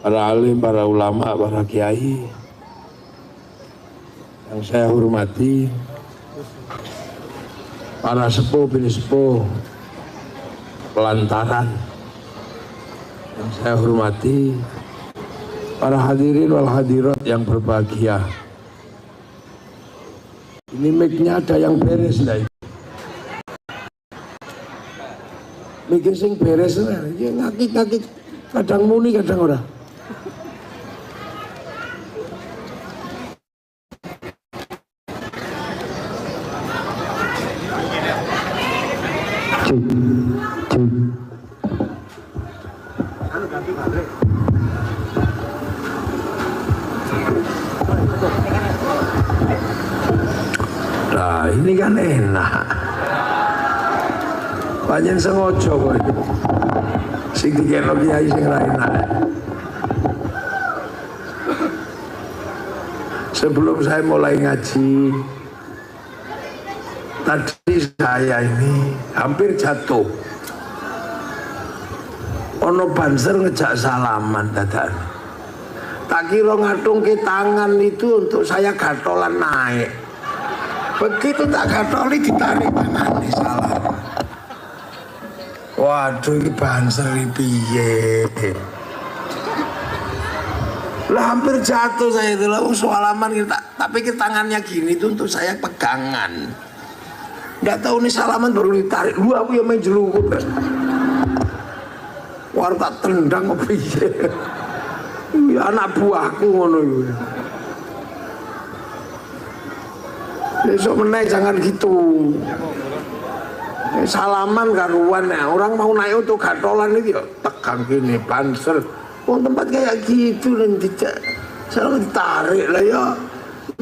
para alim, para ulama, para kiai yang saya hormati, para sepuh, bini sepuh, pelantaran yang saya hormati, para hadirin wal hadirat yang berbahagia. Ini mic-nya ada yang beres lah. Mic sing beres lah, ngakit-ngakit, kadang muni kadang ora. Nah ini kan enak, panjang sengojo kok sing dikeno kiai sing ra enak. Sebelum saya mulai ngaji tadi, saya ini hampir jatuh. Ono banser ngejak salaman dadan. Tak kira ngatung ke tangan itu untuk saya gatolan naik. Begitu tak gatoli ditarik tangannya salah. Waduh ini banser piye. Lah hampir jatuh saya itu lah salaman kita, tapi ke tangannya gini itu untuk saya pegangan. Nggak tahu nih salaman baru ditarik. Lu aku yang main jelukut. War tak tendang apa piye. Anak buahku ngono iku. Besok menaik jangan gitu. Salaman karuan ya. Orang mau naik untuk gatolan itu ya tegang gini banser. Oh tempat kayak gitu dan tidak selalu ditarik lah ya.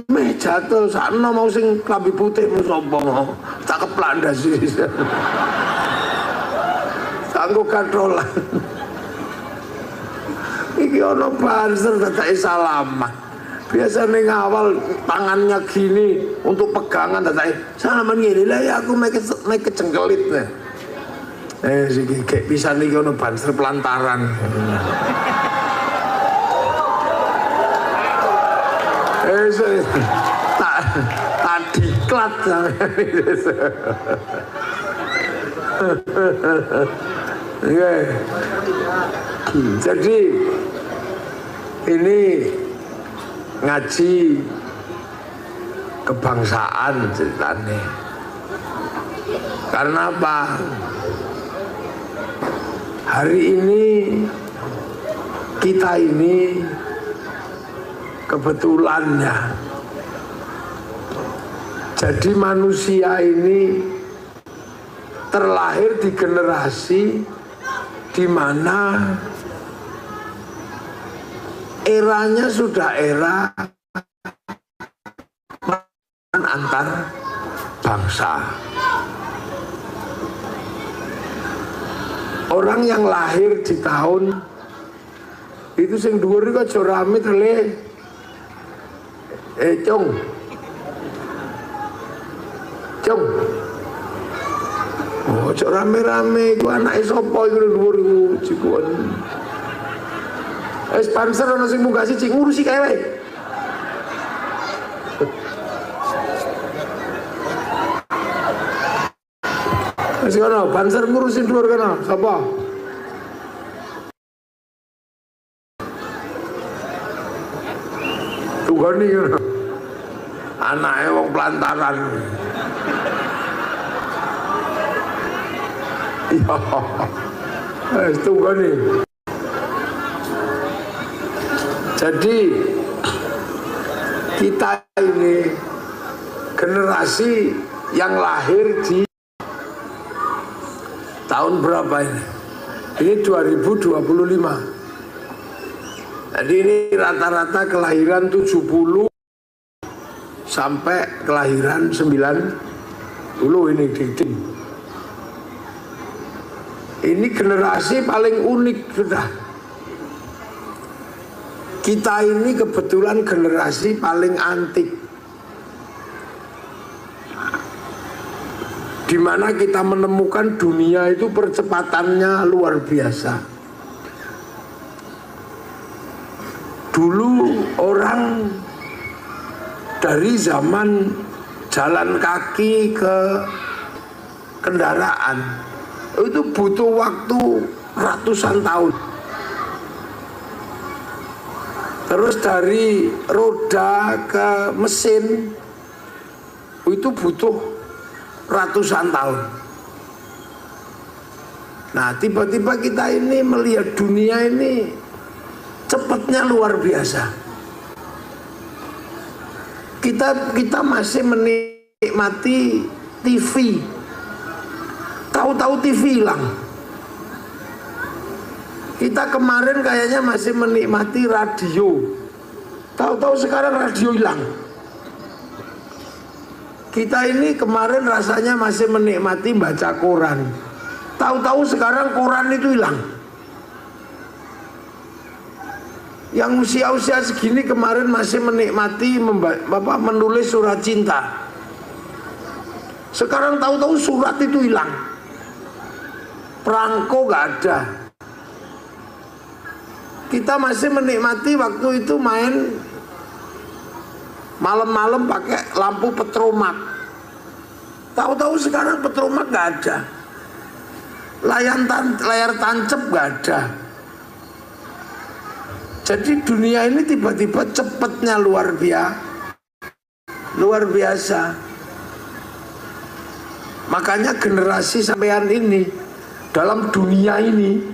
Meh jatuh sana mau sing klambi putih mau sombong. Tak keplandas sih. Tangguh gatolan. Iki ono banser dadak salaman. Biasanya ngawal tangannya gini untuk pegangan dadak salaman gini lah ya aku make kecengkelit nih. Sih kayak bisa nih ono banser pelantaran. Tak diklat. Jadi ini ngaji kebangsaan ceritanya. Karena apa? Hari ini kita ini kebetulannya jadi manusia ini terlahir di generasi di mana eranya sudah era antar bangsa. Orang yang lahir di tahun itu sing dhuwur iku aja rame tele. Cung. Oh, aja rame-rame iku anake sapa iku dhuwur iku jikuan. Sponsor ono sing munggah siji ngurusi kae wae. Wis kono, sponsor ngurusin dhuwur kono, sapa? Tugani kono. Anake wong pelantaran. Iya. Tugani. Jadi kita ini generasi yang lahir di tahun berapa ini? Ini 2025. Jadi ini rata-rata kelahiran 70 sampai kelahiran 90 ini dikting. Ini generasi paling unik sudah. Kita ini kebetulan generasi paling antik, di mana kita menemukan dunia itu percepatannya luar biasa. Dulu orang dari zaman jalan kaki ke kendaraan itu butuh waktu ratusan tahun. Terus dari roda ke mesin itu butuh ratusan tahun. Nah, tiba-tiba kita ini melihat dunia ini cepatnya luar biasa. Kita masih menikmati TV. Tahu-tahu TV hilang. Kita kemarin kayaknya masih menikmati radio. Tahu-tahu sekarang radio hilang. Kita ini kemarin rasanya masih menikmati baca koran. Tahu-tahu sekarang koran itu hilang. Yang usia-usia segini kemarin masih menikmati menulis surat cinta. Sekarang tahu-tahu surat itu hilang. Perangko gak ada. Kita masih menikmati waktu itu main malam-malam pakai lampu petromak. Tahu-tahu sekarang petromak gak ada. Layar tancap gak ada. Jadi dunia ini tiba-tiba cepatnya luar biasa. Makanya generasi sampean ini dalam dunia ini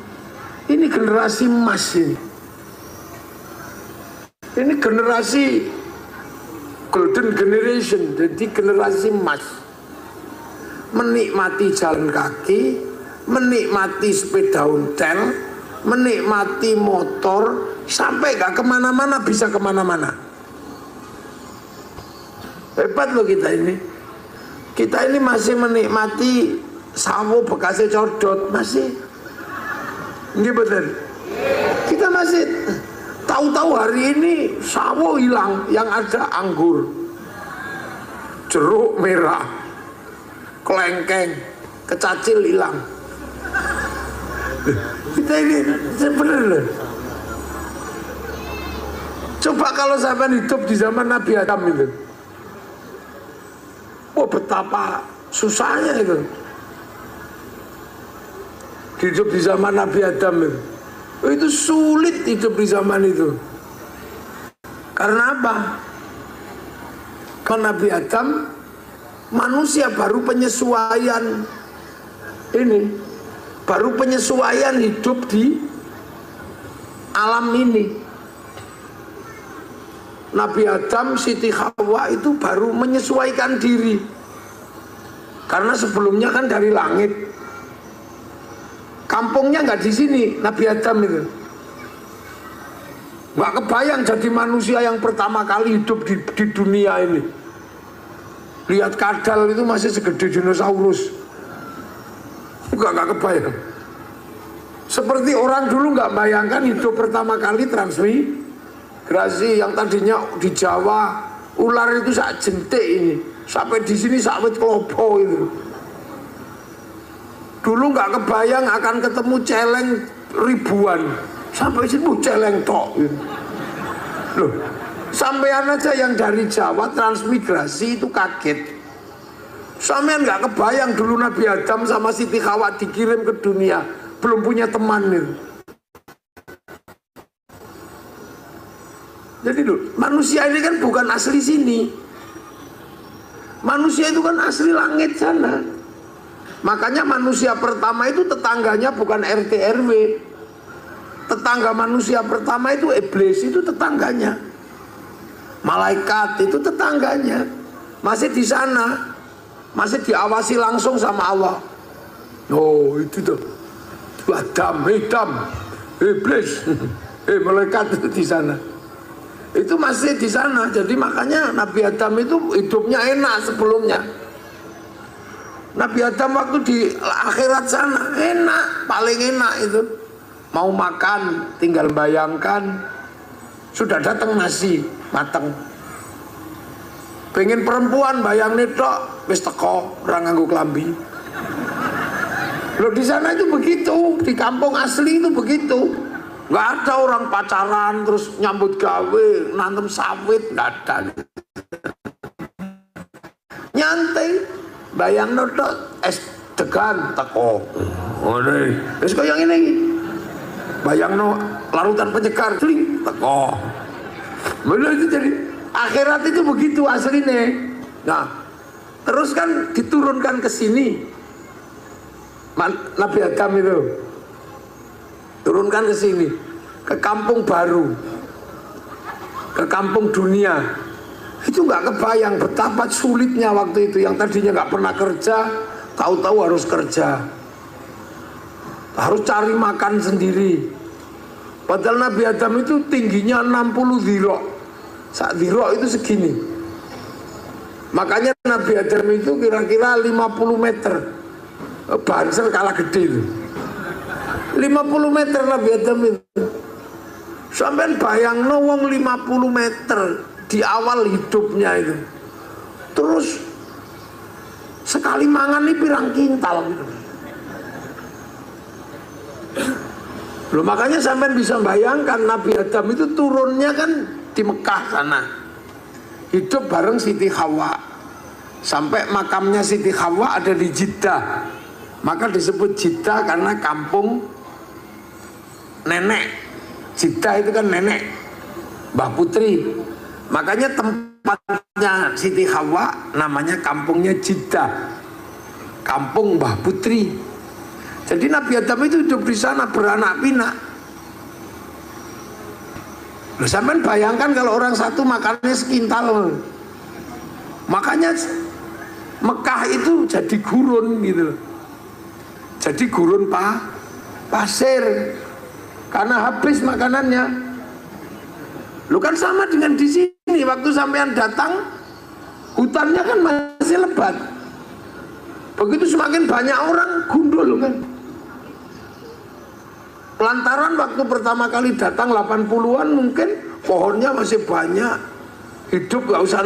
generasi emas ini. Ini generasi golden generation, jadi generasi emas. Menikmati jalan kaki, menikmati sepeda ontel, menikmati motor, sampai gak kemana-mana, bisa kemana-mana. Hebat loh kita ini. Kita ini masih menikmati sawo bekasnya codot, masih. Ini betul. Kita masih tahu-tahu hari ini sawo hilang, yang ada anggur, jeruk merah, kelengkeng, kecacil hilang. Kita ini bener loh. Coba kalau sampai hidup di zaman Nabi Adam itu, oh betapa susahnya itu. Hidup di zaman Nabi Adam itu sulit hidup di zaman itu. Karena apa? Karena Nabi Adam manusia baru penyesuaian ini, baru penyesuaian hidup di alam ini. Nabi Adam, Siti Hawa itu baru menyesuaikan diri. Karena sebelumnya kan dari langit. Kampungnya nggak di sini, Nabi Adam itu. Nggak kebayang jadi manusia yang pertama kali hidup di dunia ini. Lihat kadal itu masih segede dinosaurus. Nggak kebayang. Seperti orang dulu nggak bayangkan hidup pertama kali transmigrasi, yang tadinya di Jawa ular itu sak jentik ini, sampai di sini sak wit klopo itu. Dulu nggak kebayang akan ketemu celeng ribuan, sampai sini celeng tok. Loh, sampean aja yang dari Jawa transmigrasi itu kaget. Sampean nggak kebayang dulu Nabi Adam sama Siti Hawa dikirim ke dunia, belum punya teman itu. Jadi loh, manusia ini kan bukan asli sini. Manusia itu kan asli langit sana. Makanya manusia pertama itu tetangganya bukan RT RW. Tetangga manusia pertama itu iblis, itu tetangganya. Malaikat itu tetangganya. Masih di sana, masih diawasi langsung sama Allah. Oh itu tuh, Adam, iblis, malaikat itu di sana. Itu masih di sana. Jadi makanya Nabi Adam itu hidupnya enak sebelumnya. Nabi Adam waktu di akhirat sana enak, paling enak itu. Mau makan tinggal bayangkan sudah datang nasi mateng. Pengen perempuan bayang netok wis teko ora nganggo klambi. Loh di sana itu begitu, di kampung asli itu begitu. Nggak ada orang pacaran terus nyambut gawe, nantem sawit, nggak ada. Nyantai, bayang notok es degan teko. Oh deh, es kaya ini. Bayang no larutan penyegar, celing teko. Bener itu jadi akhirat itu begitu aslinya. Nah, terus kan diturunkan ke sini. Nabi Adam itu turunkan ke sini, ke kampung baru, ke kampung dunia. Itu nggak kebayang betapa sulitnya waktu itu. Yang tadinya nggak pernah kerja, tahu-tahu harus kerja, harus cari makan sendiri. Padahal Nabi Adam itu tingginya 60 dhira'. Sak dhira' itu segini. Makanya Nabi Adam itu kira-kira 50 meter. Banser kalah gede itu. 50 meter Nabi Adam itu. Sampai bayang wong 50 meter di awal hidupnya itu. Terus sekali mangan ini pirang kintal gitu. Loh, makanya sampai bisa bayangkan Nabi Adam itu turunnya kan di Mekah sana. Hidup bareng Siti Hawa. Sampai makamnya Siti Hawa ada di Jeddah. Maka disebut Jeddah karena kampung nenek. Jeddah itu kan nenek Mbah Putri. Makanya tempatnya Siti Hawa namanya kampungnya Jeddah, kampung Mbah Putri. Jadi Nabi Adam itu hidup di sana beranak pinak. Loh, sampean bayangkan kalau orang satu makannya sekintal. Makanya Mekah itu jadi gurun gitu. Jadi gurun pasir karena habis makanannya. Lu kan sama dengan di sini, waktu sampean datang hutannya kan masih lebat. Begitu semakin banyak orang gundul kan. Lantaran waktu pertama kali datang 80-an mungkin pohonnya masih banyak. Hidup gak usah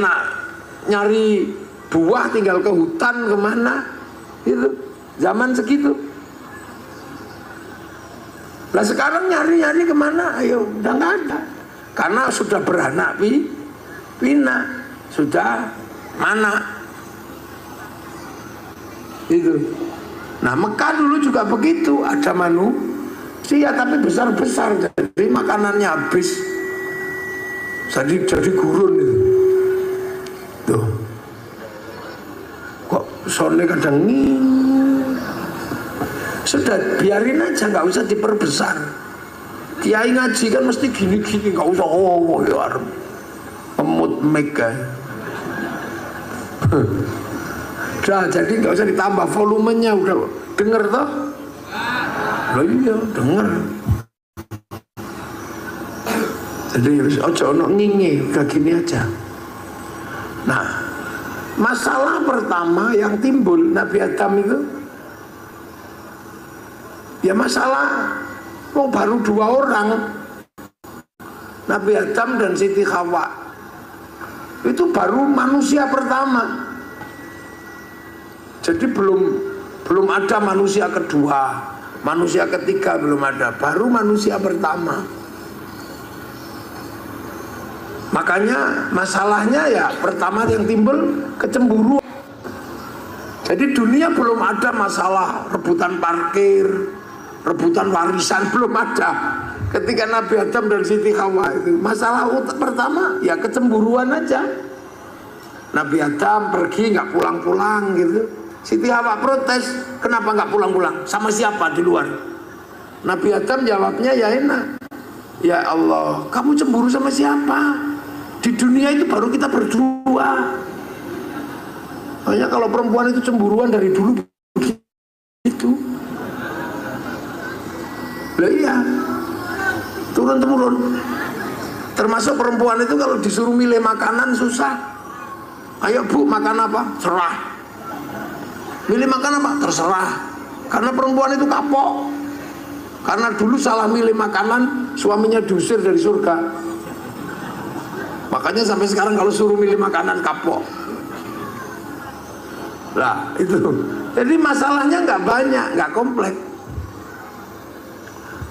nyari buah, tinggal ke hutan kemana itu zaman segitu. Nah sekarang nyari kemana? Ayo udah nggak ada, karena sudah beranak pinak, sudah mana itu. Nah Mekah dulu juga begitu, ada manusia tapi besar-besar, jadi makanannya habis, jadi gurun itu. Tuh kok sone kadang sudah biarin aja, nggak usah diperbesar. Kiai ngaji kan mesti gini-gini, nggak usah ya emut mega. Udah, jadi nggak usah ditambah volumenya, udah denger toh? Loh iya denger. Jadi harus ojo ono ngingi, udah gini aja. Nah, masalah pertama yang timbul Nabi Adam itu, ya masalah mau baru 2 orang, Nabi Adam dan Siti Hawa. Itu baru manusia pertama. Jadi belum ada manusia kedua, manusia ketiga belum ada, baru manusia pertama. Makanya masalahnya ya pertama yang timbul kecemburuan. Jadi dunia belum ada masalah rebutan parkir, rebutan warisan, belum ada. Ketika Nabi Adam dan Siti Hawa itu masalah pertama ya kecemburuan aja. Nabi Adam pergi nggak pulang-pulang gitu. Siti Hawa protes, kenapa nggak pulang-pulang? Sama siapa di luar? Nabi Adam jawabnya ya enak, ya Allah, kamu cemburu sama siapa? Di dunia itu baru kita berdua. Hanya kalau perempuan itu cemburuan dari dulu begitu. Lah iya, turun-temurun. Termasuk perempuan itu kalau disuruh milih makanan susah. Ayo bu, makan apa? Serah. Milih makan apa? Terserah. Karena perempuan itu kapok. Karena dulu salah milih makanan, suaminya diusir dari surga. Makanya sampai sekarang kalau suruh milih makanan kapok. Lah itu. Jadi masalahnya nggak banyak, nggak kompleks.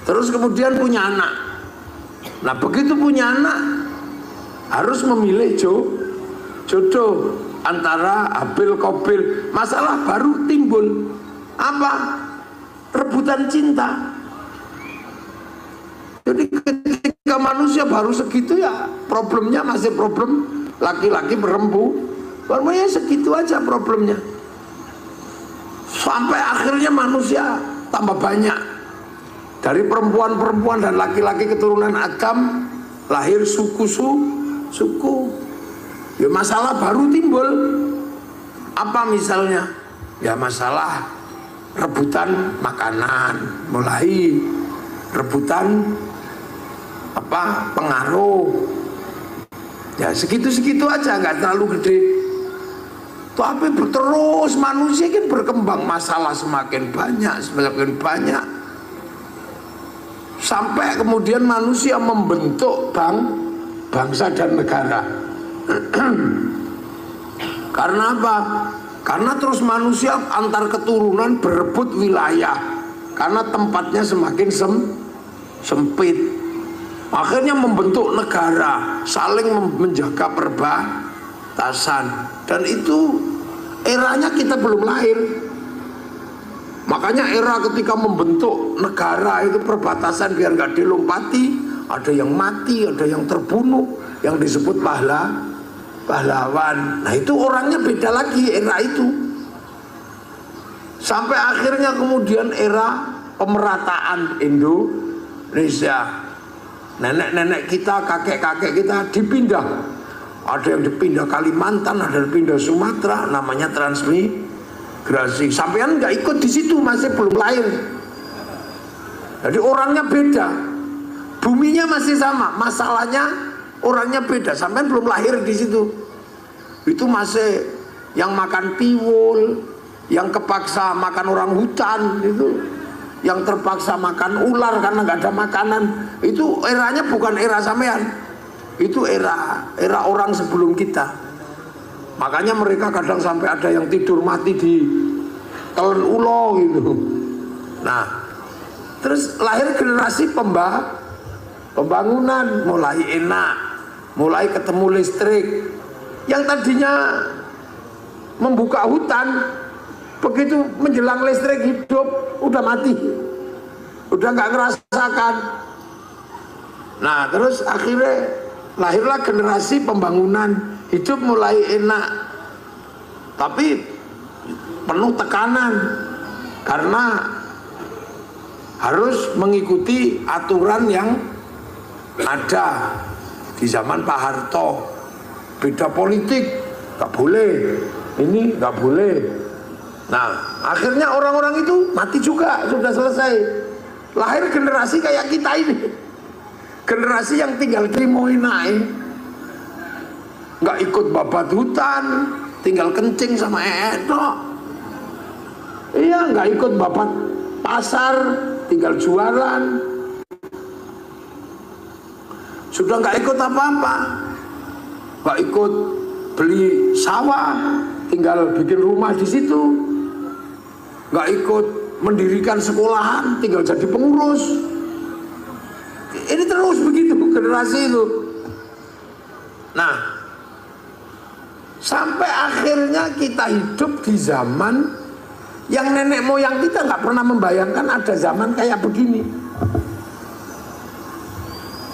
Terus kemudian punya anak. Nah begitu punya anak harus memilih jodoh antara Habil Qabil. Masalah baru timbul, apa? Rebutan cinta. Jadi ketika manusia baru segitu ya problemnya masih problem laki-laki perempuan. Barunya segitu aja problemnya. Sampai akhirnya manusia tambah banyak. Dari perempuan-perempuan dan laki-laki keturunan Adam lahir suku. Ya masalah baru timbul. Apa misalnya? Ya masalah rebutan makanan, mulai rebutan apa pengaruh. Ya segitu-segitu aja, nggak terlalu gede. Tapi terus manusia kan berkembang, masalah semakin banyak. Sampai kemudian manusia membentuk bangsa dan negara. Karena apa? Karena terus manusia antar keturunan berebut wilayah. Karena tempatnya semakin sempit. Akhirnya membentuk negara, saling menjaga perbatasan. Dan itu eranya kita belum lahir. Makanya era ketika membentuk negara itu perbatasan biar nggak dilompati, ada yang mati, ada yang terbunuh, yang disebut pahlawan. Nah itu orangnya beda lagi era itu. Sampai akhirnya kemudian era pemerataan Indonesia. Nenek-nenek kita, kakek-kakek kita dipindah. Ada yang dipindah Kalimantan, ada yang dipindah Sumatera, namanya transmigrasi. Sampean nggak ikut di situ, masih belum lahir. Jadi orangnya beda, buminya masih sama, masalahnya orangnya beda. Sampean belum lahir di situ. Itu masih yang makan tiwul, yang kepaksa makan orang hutan itu, yang terpaksa makan ular karena nggak ada makanan. Itu eranya bukan era sampean, itu era orang sebelum kita. Makanya mereka kadang sampai ada yang tidur mati di telan ulo gitu. Nah terus lahir generasi pembangunan, mulai enak, mulai ketemu listrik. Yang tadinya membuka hutan, begitu menjelang listrik hidup udah mati, udah nggak ngerasakan. Nah terus akhirnya lahirlah generasi pembangunan, hidup mulai enak, tapi penuh tekanan karena harus mengikuti aturan yang ada di zaman Pak Harto. Beda politik, nggak boleh, ini nggak boleh. Nah akhirnya orang-orang itu mati juga, sudah selesai. Lahir generasi kayak kita ini, generasi yang tinggal trimoin naik, nggak ikut babat hutan, tinggal kencing sama dok. Iya, nggak ikut babat pasar, tinggal jualan. Sudah nggak ikut apa-apa, nggak ikut beli sawah, tinggal bikin rumah di situ. Nggak ikut mendirikan sekolahan, tinggal jadi pengurus. Ini terus begitu generasi itu. Nah, sampai akhirnya kita hidup di zaman yang nenek moyang kita nggak pernah membayangkan ada zaman kayak begini.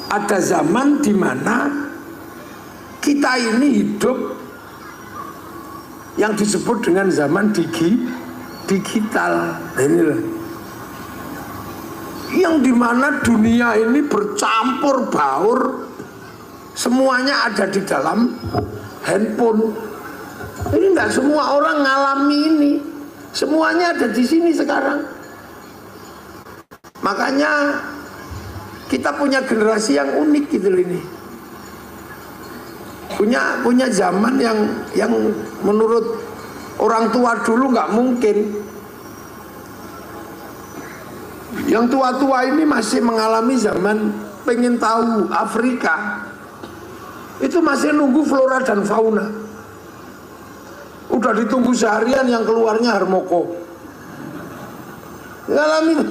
Ada zaman di mana kita ini hidup yang disebut dengan zaman digital. Inilah yang dimana dunia ini bercampur baur, semuanya ada di dalam handphone. Ini enggak semua orang ngalami ini, semuanya ada di sini sekarang. Makanya kita punya generasi yang unik gitu ini, punya zaman yang menurut orang tua dulu nggak mungkin. Yang tua-tua ini masih mengalami zaman pengen tahu Afrika, itu masih nunggu flora dan fauna. Udah ditunggu seharian yang keluarnya harmoko. Ngalami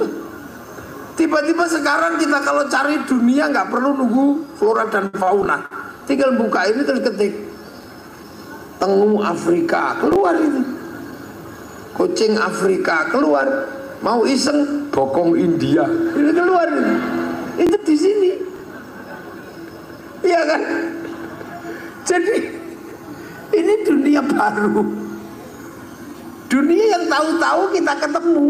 Tiba-tiba sekarang kita kalau cari dunia nggak perlu nunggu flora dan fauna, tinggal buka ini terus ketik tengu Afrika, keluar itu. Kucing Afrika keluar, mau iseng bokong India, ini keluar itu di sini, iya kan? Jadi ini dunia baru, dunia yang tahu-tahu kita ketemu.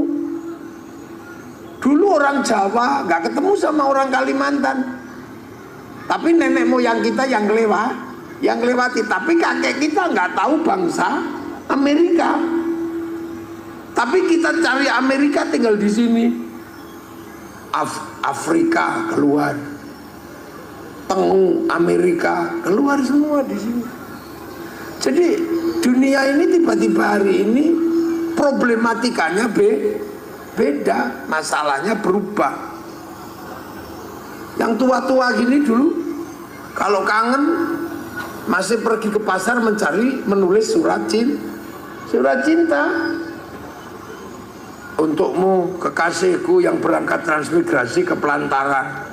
Dulu orang Jawa nggak ketemu sama orang Kalimantan, tapi nenek moyang kita yang lewati, tapi kakek kita nggak tahu bangsa Amerika. Tapi kita cari Amerika tinggal di sini. Afrika keluar, tengu Amerika keluar semua di sini. Jadi dunia ini tiba-tiba hari ini problematikanya beda, masalahnya berubah. Yang tua-tua gini dulu kalau kangen masih pergi ke pasar menulis surat cinta. Untukmu kekasihku yang berangkat transmigrasi ke Pelantaran.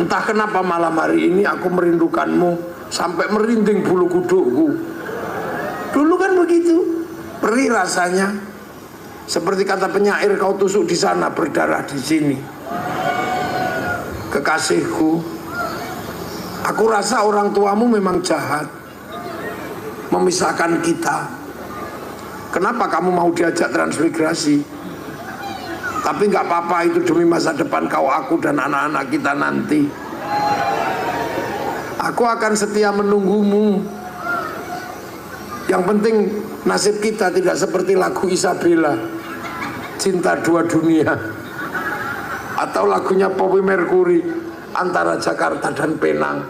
Entah kenapa malam hari ini aku merindukanmu sampai merinding bulu kudukku. Dulu kan begitu, perih rasanya. Seperti kata penyair, kau tusuk di sana berdarah di sini. Kekasihku, aku rasa orang tuamu memang jahat memisahkan kita. Kenapa kamu mau diajak transmigrasi? Tapi nggak apa-apa, itu demi masa depan kau, aku dan anak-anak kita nanti. Aku akan setia menunggumu. Yang penting nasib kita tidak seperti lagu Isabella, Cinta Dua Dunia, atau lagunya Poppy Mercury, Antara Jakarta dan Penang.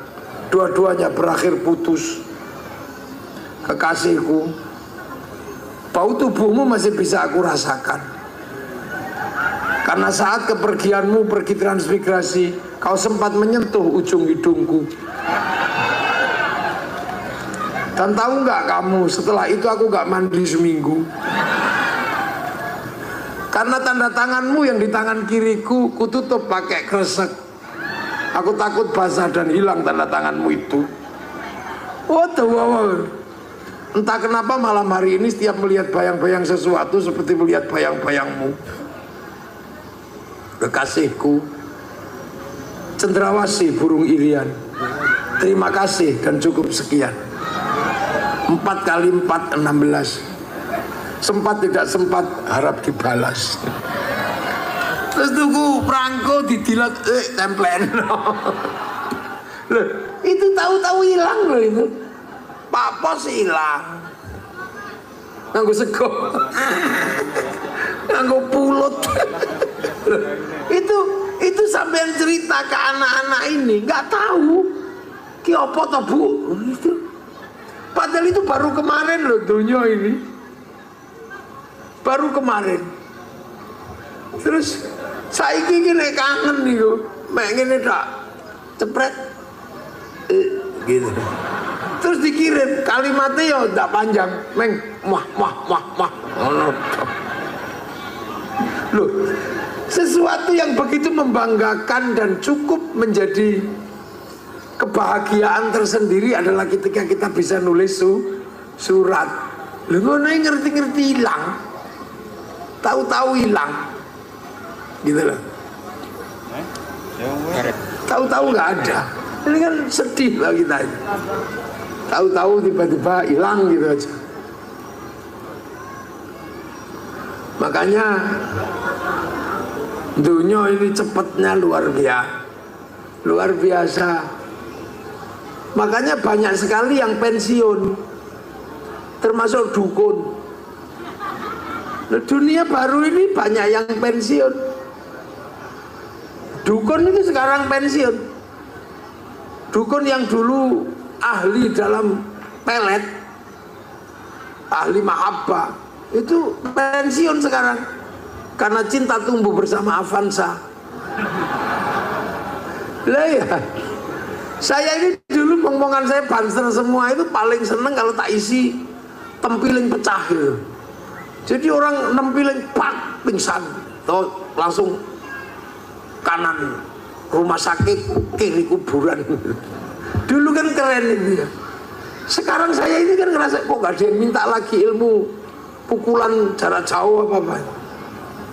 Dua-duanya berakhir putus. Kekasihku, bau tubuhmu masih bisa aku rasakan. Karena saat kepergianmu pergi transmigrasi, kau sempat menyentuh ujung hidungku. Dan tahu nggak kamu, setelah itu aku nggak mandi seminggu. Karena tanda tanganmu yang di tangan kiriku, kututup pakai kresek. Aku takut basah dan hilang tanda tanganmu itu. Wow. Entah kenapa malam hari ini setiap melihat bayang-bayang sesuatu seperti melihat bayang-bayangmu. Kekasihku, cendrawasih burung irian, terima kasih dan cukup sekian. 4 kali 4 16. Sempat tidak sempat harap dibalas. Terus tunggu perangko didilat templen. Loh, itu tahu-tahu hilang loh itu. Pak Pos hilang. Nganggo sego. Nganggo pulut. Itu sampean cerita ke anak-anak ini nggak tahu ki apa toh Bu. Itu padahal itu baru kemarin loh dunia ini, baru kemarin. Terus saiki gini kangen nih loh, mek ngene tak cepret gitu. Terus dikirim kalimatnya ya tidak panjang, meng wah. Loh, sesuatu yang begitu membanggakan dan cukup menjadi kebahagiaan tersendiri adalah ketika kita bisa nulis surat. Lu ngono ngerti-ngerti hilang, tahu-tahu hilang, gitu loh. Tahu-tahu nggak ada. Ini kan sedih lah kita. Tahu-tahu tiba-tiba hilang gitu aja. Makanya dunia ini cepatnya luar biasa. Makanya banyak sekali yang pensiun, termasuk dukun. Nah, dunia baru ini banyak yang pensiun. Dukun itu sekarang pensiun. Dukun yang dulu ahli dalam pelet, ahli mahabbah, itu pensiun sekarang karena cinta tumbuh bersama Avanza. Lah ya, saya ini dulu omongan saya banser semua itu paling seneng kalau tak isi tempiling pecah gitu. Jadi orang nempiling pak pingsan, atau langsung kanan rumah sakit, kiri kuburan. Dulu kan keren itu ya. Sekarang saya ini kan ngerasa kok gak ada yang minta lagi ilmu pukulan jarak jauh apa-apa.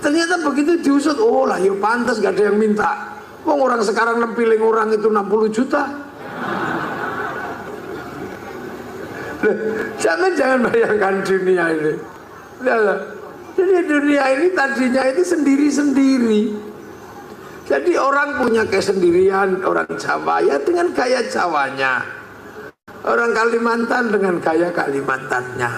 Ternyata begitu diusut, oh lah ya pantas gak ada yang minta. Wong orang sekarang nempiling orang itu 60 juta. Jangan bayangkan dunia ini. Jadi dunia ini tadinya itu sendiri-sendiri. Jadi orang punya kesendirian, orang Jawa ya dengan gaya Jawanya, orang Kalimantan dengan gaya Kalimantannya.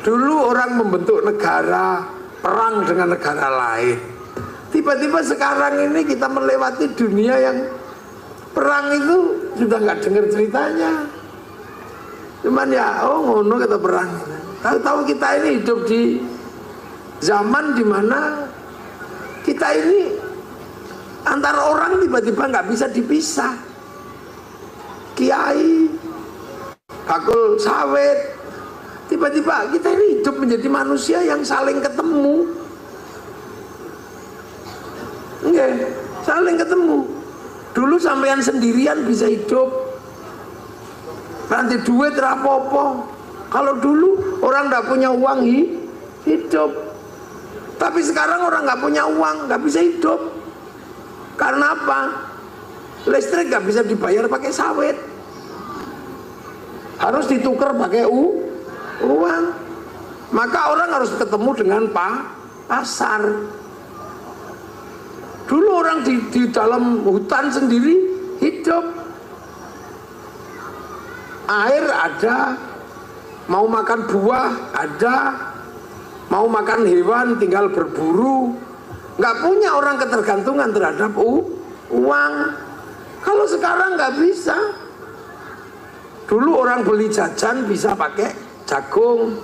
Dulu orang membentuk negara, perang dengan negara lain. Tiba-tiba sekarang ini kita melewati dunia yang perang itu sudah nggak dengar ceritanya. Cuman ya, oh ngono kata perang. Tahu-tahu kita ini hidup di zaman dimana kita ini antara orang tiba-tiba nggak bisa dipisah. Kiai, bakul sawit, tiba-tiba kita ini hidup menjadi manusia yang saling ketemu. Enggak, saling ketemu. Dulu sampean sendirian bisa hidup. Nanti duit rapopo. Kalau dulu orang nggak punya uang hidup. Tapi sekarang orang nggak punya uang nggak bisa hidup. Karena apa? Listrik nggak bisa dibayar pakai sawit. Harus ditukar pakai uang. Maka orang harus ketemu dengan pasar. Dulu orang di dalam hutan sendiri hidup. Air ada, mau makan buah ada, mau makan hewan tinggal berburu. Nggak punya orang ketergantungan terhadap uang. Kalau sekarang nggak bisa. Dulu orang beli jajan bisa pakai jagung.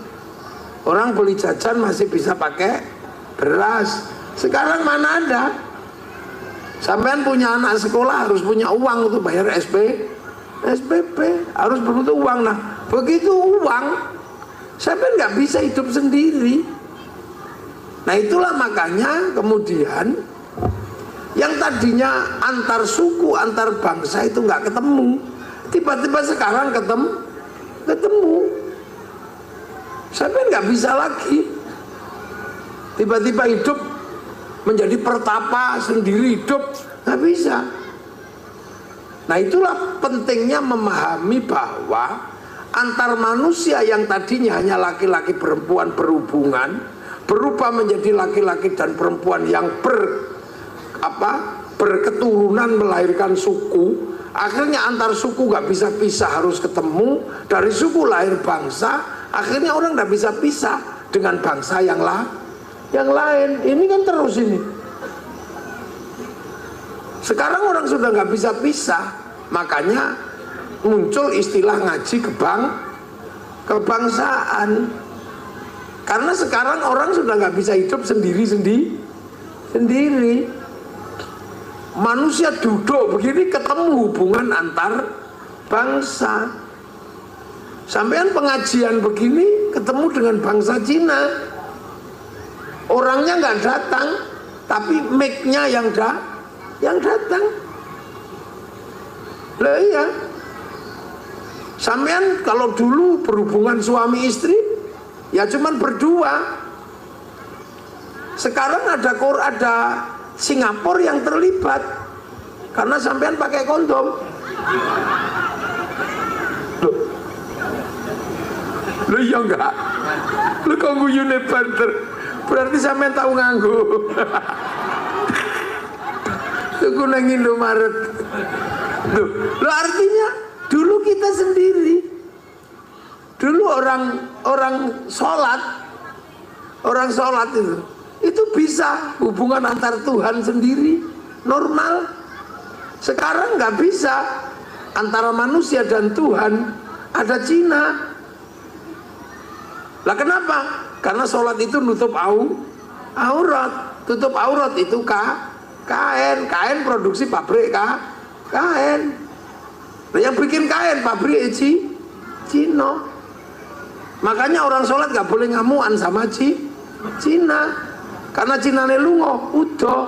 Orang beli jajan masih bisa pakai beras. Sekarang mana ada? Sampean punya anak sekolah harus punya uang untuk bayar SPP, harus butuh uang. Nah, begitu uang, sampean nggak bisa hidup sendiri. Nah, itulah makanya kemudian yang tadinya antar suku, antar bangsa itu nggak ketemu, tiba-tiba sekarang ketemu. Sampean nggak bisa lagi. Tiba-tiba hidup menjadi pertapa sendiri hidup, nggak bisa. Nah, itulah pentingnya memahami bahwa antar manusia yang tadinya hanya laki-laki perempuan berhubungan berubah menjadi laki-laki dan perempuan yang berketurunan melahirkan suku. Akhirnya antar suku nggak bisa pisah, harus ketemu. Dari suku lahir bangsa. Akhirnya orang nggak bisa pisah dengan bangsa yang lain. Ini kan terus ini. Sekarang orang sudah nggak bisa pisah, makanya muncul istilah ngaji kebangsaan. Karena sekarang orang sudah nggak bisa hidup sendiri. Manusia duduk begini ketemu hubungan antar bangsa. Sampean pengajian begini ketemu dengan bangsa Cina. Orangnya nggak datang, tapi mic-nya yang datang. Lah iya. Sampean kalau dulu berhubungan suami istri ya cuman berdua. Sekarang ada Singapura yang terlibat karena sampean pakai kondom. Loh iya enggak? Lu kok guyune banter? Berarti sampean tahu nganggo. Tuku nang Indomaret. Lo artinya dulu kita sendiri. Dulu orang sholat itu bisa hubungan antar Tuhan sendiri normal. Sekarang nggak bisa antara manusia dan Tuhan, ada Cina. Lah kenapa? Karena sholat itu nutup aurat. Tutup aurat itu kain produksi pabrik kain. Nah, yang bikin kain pabrik Cina. Makanya orang sholat gak boleh ngamuan sama Cina. Karena Cina ne lungo udah.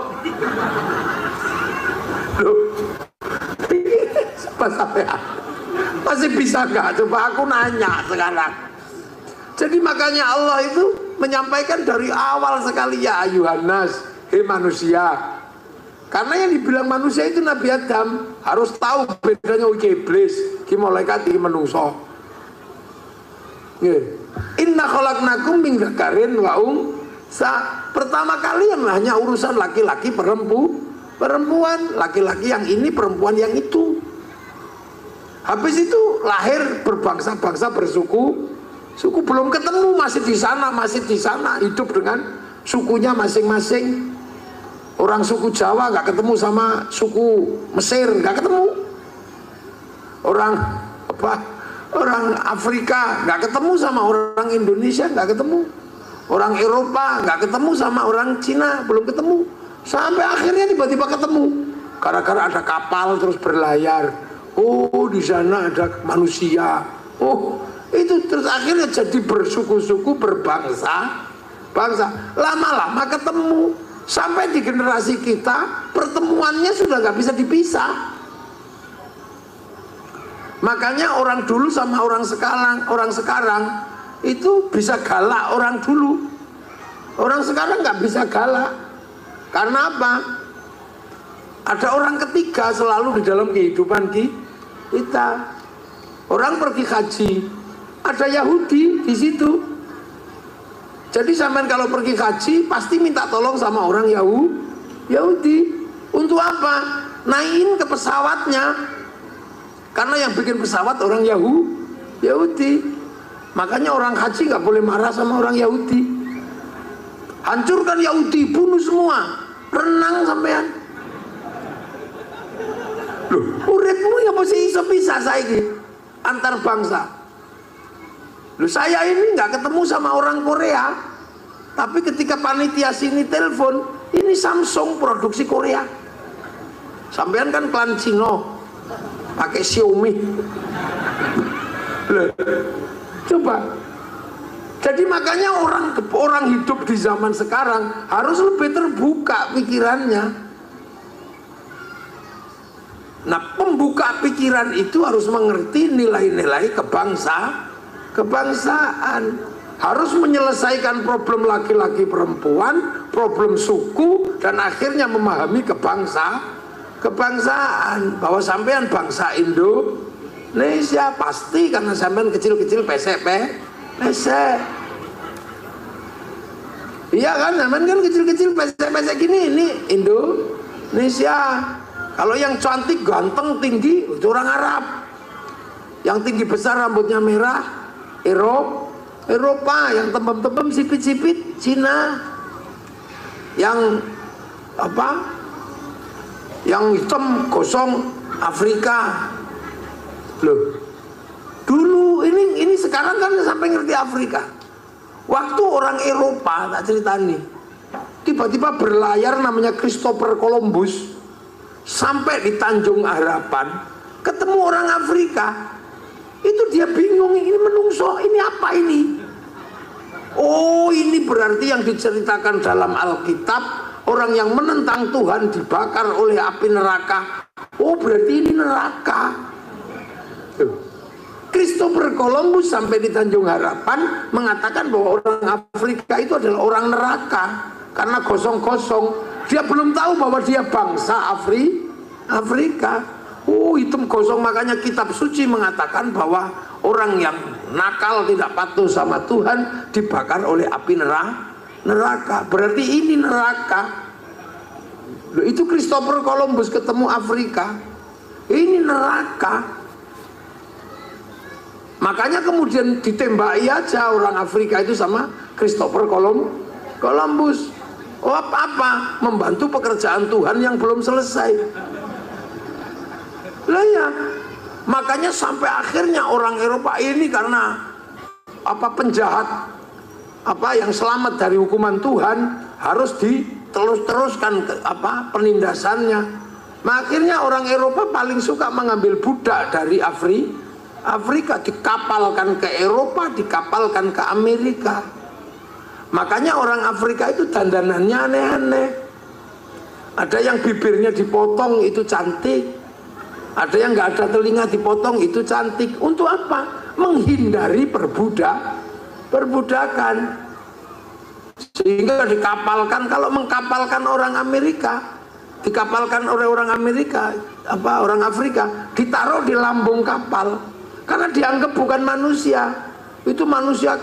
Pas sampean masih bisa nggak? Coba aku nanya sekarang. Jadi makanya Allah itu menyampaikan dari awal sekali, ya ayuhannas, hei manusia. Karena yang dibilang manusia itu Nabi Adam harus tahu bedanya iki iblis, ki malaikat, iki menungso. Nggih. Inna khalaqnakum min dzakarin wa unsa. Pertama kali yang hanya urusan laki-laki perempuan, laki-laki yang ini, perempuan yang itu. Habis itu lahir berbangsa-bangsa, bersuku belum ketemu, masih di sana, hidup dengan sukunya masing-masing. Orang suku Jawa nggak ketemu sama suku Mesir, nggak ketemu. Orang Afrika nggak ketemu sama orang Indonesia, nggak ketemu. Orang Eropa nggak ketemu sama orang Cina, belum ketemu. Sampai akhirnya tiba-tiba ketemu. Gara-gara ada kapal terus berlayar. Oh, di sana ada manusia. Oh, itu terus akhirnya jadi bersuku-suku, berbangsa. Lama-lama ketemu. Sampai di generasi kita pertemuannya sudah nggak bisa dipisah. Makanya orang dulu sama orang sekarang itu bisa galak orang dulu. Orang sekarang nggak bisa galak. Karena apa? Ada orang ketiga selalu di dalam kehidupan kita. Orang pergi haji, ada Yahudi di situ. Jadi sampean kalau pergi haji pasti minta tolong sama orang Yahudi. Untuk apa? Naikin ke pesawatnya. Karena yang bikin pesawat orang Yahudi. Makanya orang haji nggak boleh marah sama orang Yahudi. Hancurkan Yahudi, bunuh semua. Renang sampean. Loh, uripmu ya mesti iso pisah saiki antar bangsa. Loh, saya ini nggak ketemu sama orang Korea, tapi ketika panitia sini telepon, ini Samsung produksi Korea. Sampean kan klan Cina, pakai Xiaomi. Loh, coba. Jadi makanya orang hidup di zaman sekarang harus lebih terbuka pikirannya. Nah, pembuka pikiran itu harus mengerti nilai-nilai kebangsaan, harus menyelesaikan problem laki-laki perempuan, problem suku, dan akhirnya memahami kebangsaan. Bahwa sampean bangsa Indonesia pasti karena sampean kecil-kecil pesek. Iya kan, sampean kan kecil-kecil pesek gini, ini Indonesia. Kalau yang cantik, ganteng, tinggi itu orang Arab. Yang tinggi besar rambutnya merah Eropa, yang tembem-tembem sipit-sipit Cina, yang hitam gosong Afrika. Loh, dulu ini sekarang kan sampai ngerti Afrika. Waktu orang Eropa, tak ceritani, tiba-tiba berlayar namanya Christopher Columbus sampai di Tanjung Harapan, ketemu orang Afrika. Itu dia bingung, ini menungso, ini apa ini? Oh, ini berarti yang diceritakan dalam Alkitab, orang yang menentang Tuhan dibakar oleh api neraka. Oh, berarti ini neraka. Christopher Columbus sampai di Tanjung Harapan mengatakan bahwa orang Afrika itu adalah orang neraka karena gosong-gosong. Dia belum tahu bahwa dia bangsa Afrika. Oh, hitam gosong. Makanya kitab suci mengatakan bahwa orang yang nakal, tidak patuh sama Tuhan, dibakar oleh api neraka. Berarti ini neraka. Loh, itu Christopher Columbus ketemu Afrika. Ini neraka. Makanya kemudian ditembaki aja orang Afrika itu sama Christopher Columbus. Oh, apa? Membantu pekerjaan Tuhan yang belum selesai. Lah ya, makanya sampai akhirnya orang Eropa ini karena penjahat yang selamat dari hukuman Tuhan harus diteruskan penindasannya. Akhirnya orang Eropa paling suka mengambil budak dari Afrika, dikapalkan ke Eropa, dikapalkan ke Amerika. Makanya orang Afrika itu dandanannya aneh-aneh. Ada yang bibirnya dipotong, itu cantik. Ada yang nggak ada telinga dipotong, itu cantik. Untuk apa? Menghindari perbudakan. Sehingga dikapalkan, kalau mengkapalkan orang Amerika, dikapalkan oleh orang Amerika, orang Afrika, ditaruh di lambung kapal karena dianggap bukan manusia. Itu manusia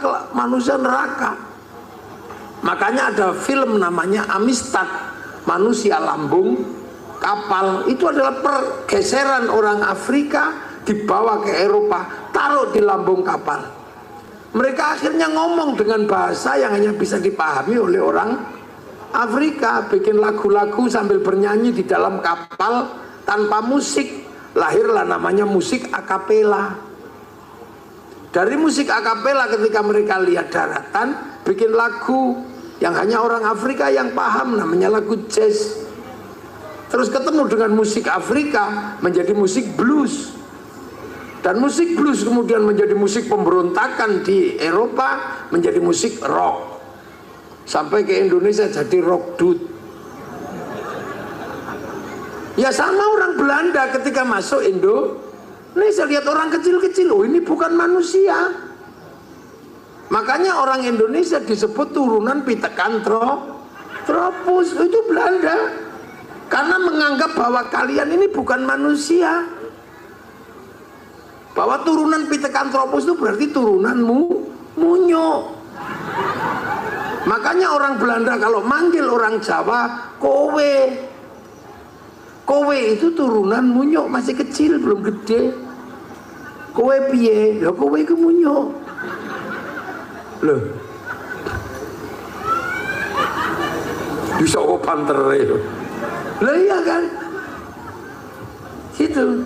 neraka. Makanya ada film namanya Amistad, manusia lambung kapal. Itu adalah pergeseran orang Afrika dibawa ke Eropa, taruh di lambung kapal. Mereka akhirnya ngomong dengan bahasa yang hanya bisa dipahami oleh orang Afrika, bikin lagu-lagu sambil bernyanyi di dalam kapal tanpa musik. Lahirlah namanya musik akapela. Dari musik akapela ketika mereka lihat daratan, bikin lagu yang hanya orang Afrika yang paham, namanya lagu jazz. Terus ketemu dengan musik Afrika, menjadi musik blues. Dan musik blues kemudian menjadi musik pemberontakan di Eropa, menjadi musik rock. Sampai ke Indonesia jadi rock dude. Ya sama orang Belanda ketika masuk Indonesia, lihat orang kecil-kecil, oh ini bukan manusia. Makanya orang Indonesia disebut turunan Pithecanthropus, itu Belanda. Karena menganggap bahwa kalian ini bukan manusia. Bahwa turunan Pithecanthropus itu berarti turunan munyo. Makanya orang Belanda kalau manggil orang Jawa kowe. Kowe itu turunan munyo, masih kecil belum gede. Kowe piye? Lah kowe iku munyo. Loh. Bisa kok pantere. Lah iya kan? Gitu.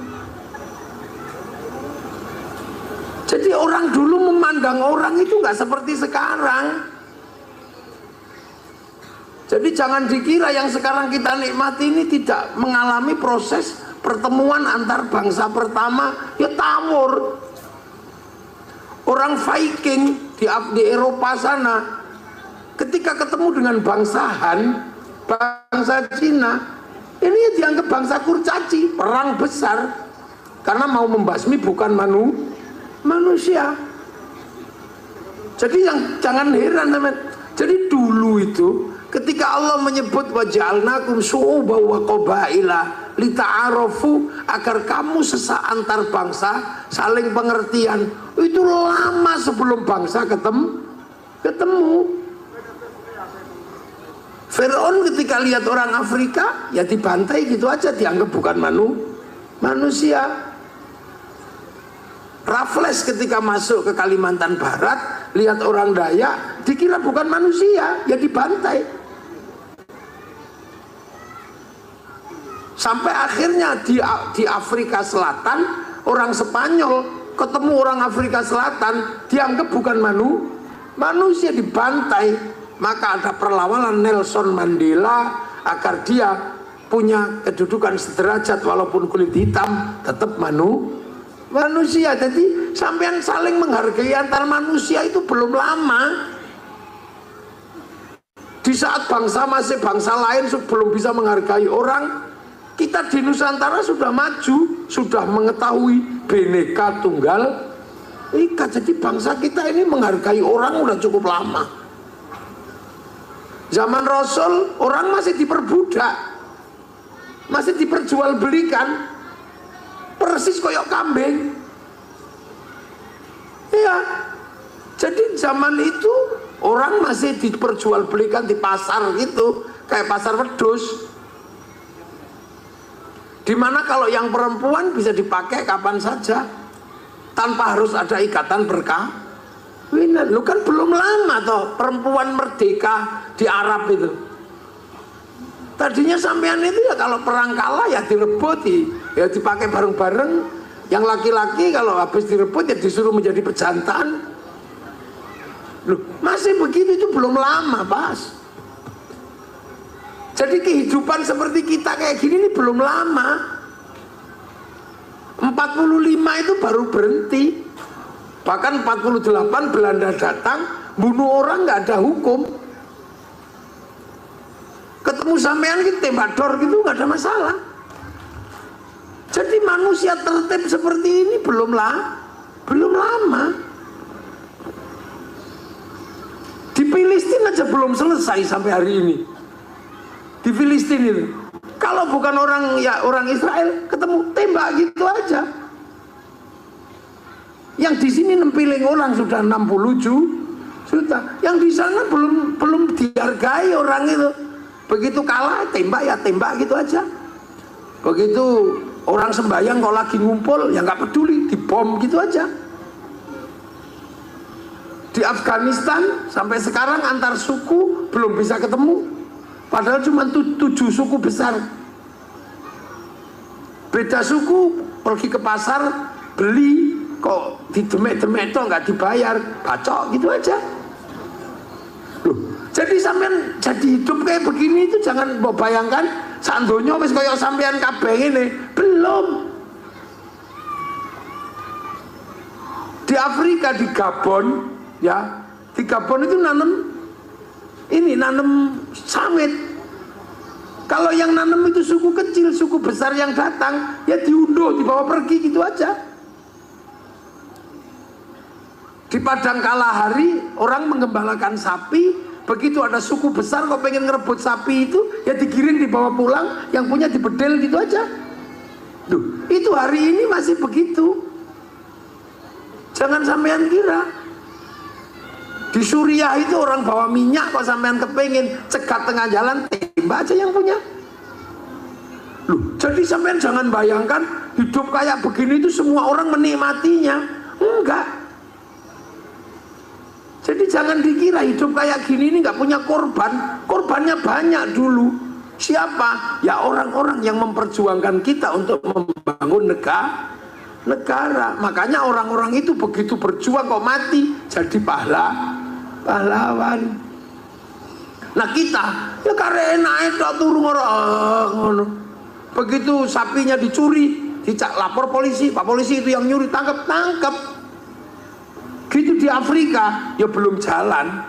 Jadi orang dulu memandang orang itu nggak seperti sekarang. Jadi jangan dikira yang sekarang kita nikmati ini tidak mengalami proses pertemuan antar bangsa pertama, ya tawur. Orang Viking di Eropa sana, ketika ketemu dengan bangsa Han, bangsa Cina, ini ya dianggap bangsa kurcaci, perang besar, karena mau membasmi bukan manusia. Jadi jangan heran teman. Jadi dulu itu ketika Allah menyebut waja'alnakum syu'uban wa qabaila lita'arafu, agar kamu antar bangsa saling pengertian, itu lama sebelum bangsa ketemu. Firaun ketika lihat orang Afrika ya dibantai gitu aja, dianggap bukan manusia. Raffles ketika masuk ke Kalimantan Barat, lihat orang Dayak, dikira bukan manusia, ya dibantai. Sampai akhirnya di Afrika Selatan, orang Spanyol ketemu orang Afrika Selatan, dianggap bukan manusia, dibantai. Maka ada perlawanan Nelson Mandela agar dia punya kedudukan sederajat walaupun kulit hitam, tetap manusia. Jadi sampean saling menghargai antar manusia itu belum lama. Di saat bangsa masih bangsa lain belum bisa menghargai orang, kita di Nusantara sudah maju, sudah mengetahui Bhinneka Tunggal Ika. Jadi bangsa kita ini menghargai orang udah cukup lama. Zaman Rasul orang masih diperbudak, masih diperjualbelikan, persis koyok kambing. Iya. Jadi zaman itu orang masih diperjualbelikan di pasar gitu, kayak pasar wedhus. Dimana kalau yang perempuan bisa dipakai kapan saja tanpa harus ada ikatan perkawinan. Lu kan belum lama toh perempuan merdeka di Arab itu. Tadinya sampean itu ya kalau perang kalah ya direbut, ya dipakai bareng-bareng. Yang laki-laki kalau habis direbut ya disuruh menjadi pejantan. Loh, masih begitu, itu belum lama, Pas. Jadi kehidupan seperti kita kayak gini ini belum lama. 45 itu baru berhenti. Bahkan 48 Belanda datang, bunuh orang nggak ada hukum. Ketemu sampean gitu tembak dor gitu nggak ada masalah. Jadi manusia tertib seperti ini belum lama. Di Filistin aja belum selesai sampai hari ini. Di Filistin itu, kalau bukan orang Israel, ketemu tembak gitu aja. Yang di sini nempiling orang sudah 60 juta. Yang di sana belum dihargai orang itu. Begitu kalah tembak ya tembak gitu aja. Begitu orang sembahyang kalau lagi ngumpul ya nggak peduli, dibom gitu aja. Di Afghanistan sampai sekarang antar suku belum bisa ketemu, padahal cuma 7 suku besar. Beda suku pergi ke pasar beli kok didemek-demek toh nggak dibayar, bacok gitu aja. Loh, jadi sampean jadi hidup kayak begini itu jangan bayangkan sandonyo wis koyo sampean kabeh ini belum. Di Afrika, di Gabon ya, di Gabon itu nanam sawit. Kalau yang nanam itu suku kecil, suku besar yang datang ya diunduh, dibawa pergi gitu aja. Di Padang Kalahari orang menggembalakan sapi, begitu ada suku besar kok pengen ngerebut sapi itu ya digiring dibawa pulang, yang punya dibedel gitu aja. Duh, itu hari ini masih begitu. Jangan sampean kira di Suriah itu orang bawa minyak kok sampean kepengen cegat tengah jalan, tembak aja yang punya. Loh, jadi sampean jangan bayangkan hidup kayak begini itu semua orang menikmatinya. Enggak. Jadi jangan dikira hidup kayak gini ini nggak punya korban. Korbannya banyak dulu. Siapa? Ya orang-orang yang memperjuangkan kita untuk membangun negara. Makanya orang-orang itu begitu berjuang kok mati jadi pahlawan. Nah kita ya karena itu turun orang. Begitu sapinya dicuri, lapor polisi, Pak polisi itu yang nyuri, tangkap. Gitu di Afrika ya belum jalan.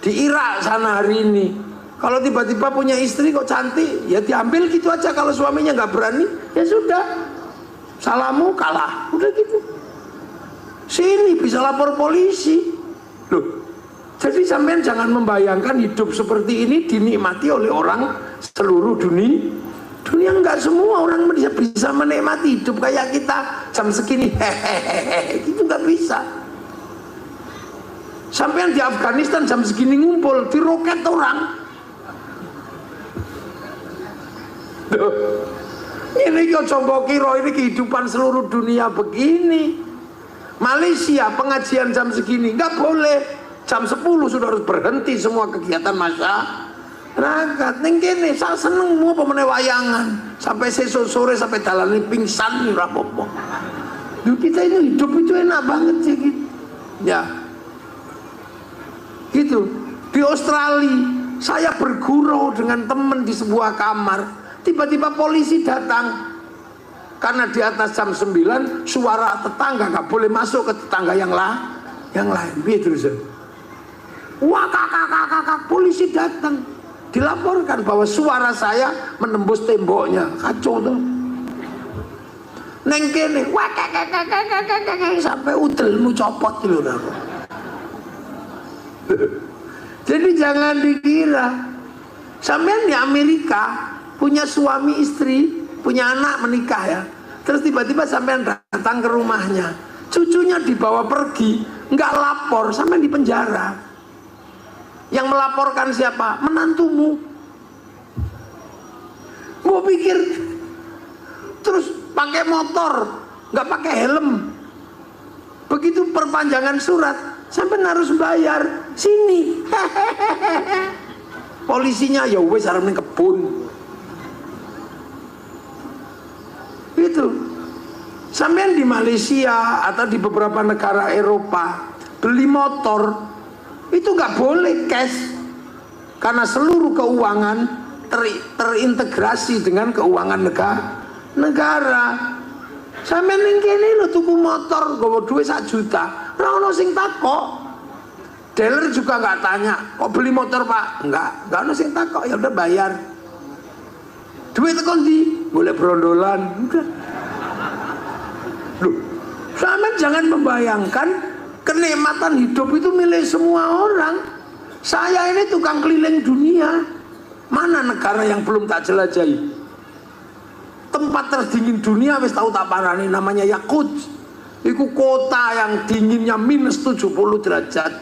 Di Irak sana hari ini, kalau tiba-tiba punya istri kok cantik, ya diambil gitu aja. Kalau suaminya nggak berani, ya sudah, salamu kalah, udah gitu. Sini bisa lapor polisi. Loh, jadi sampean jangan membayangkan hidup seperti ini dinikmati oleh orang seluruh dunia. Enggak semua orang bisa menikmati hidup kayak kita jam segini, hehehe, gitu nggak bisa. Sampean di Afghanistan jam segini ngumpul, diroket orang. Duh, ini kok coba kira ini kehidupan seluruh dunia begini. Malaysia pengajian jam segini nggak boleh, jam 10 sudah harus berhenti semua kegiatan masyarakat. Neng kene saya seneng mau pemene wayangan sampai sore sampai dalan pingsan nih rapopo. Kita ini hidup itu enak banget sih gitu. Ya, gitu. Di Australia saya bergurau dengan teman di sebuah kamar. Tiba-tiba polisi datang karena di atas jam 9 suara tetangga nggak boleh masuk ke tetangga yang lain. Gitu terus. Wah kakak polisi datang. Dilaporkan bahwa suara saya menembus temboknya, kacau tuh. Neng kene, wah sampai udelmu copot dulu. Jadi jangan dikira sampean di Amerika punya suami istri, punya anak menikah ya. Terus tiba-tiba sampean datang ke rumahnya, cucunya dibawa pergi, nggak lapor, sampean di penjara. Yang melaporkan siapa? Menantumu. Mau pikir terus pakai motor, nggak pakai helm. Begitu perpanjangan surat, sampai harus bayar. Sini. Polisinya ya wes arep ning kebun. Itu. Sampean di Malaysia atau di beberapa negara Eropa beli motor itu nggak boleh cash karena seluruh keuangan terintegrasi dengan keuangan negara. Sampeyan ning kene lho tuku motor nggawa duit 1 juta, ora ono sing takok. Dealer juga nggak tanya, kok beli motor Pak? Nggak ono sing takok, ya udah bayar. Duit teko ndi? boleh berondolan. Udah. Loh, sama jangan membayangkan kenikmatan hidup itu milik semua orang. Saya ini tukang keliling dunia. Mana negara yang belum tak jelajahi? Tempat terdingin dunia wis tahu tak parani, namanya Yakuts. Iku kota yang dinginnya minus 70 derajat.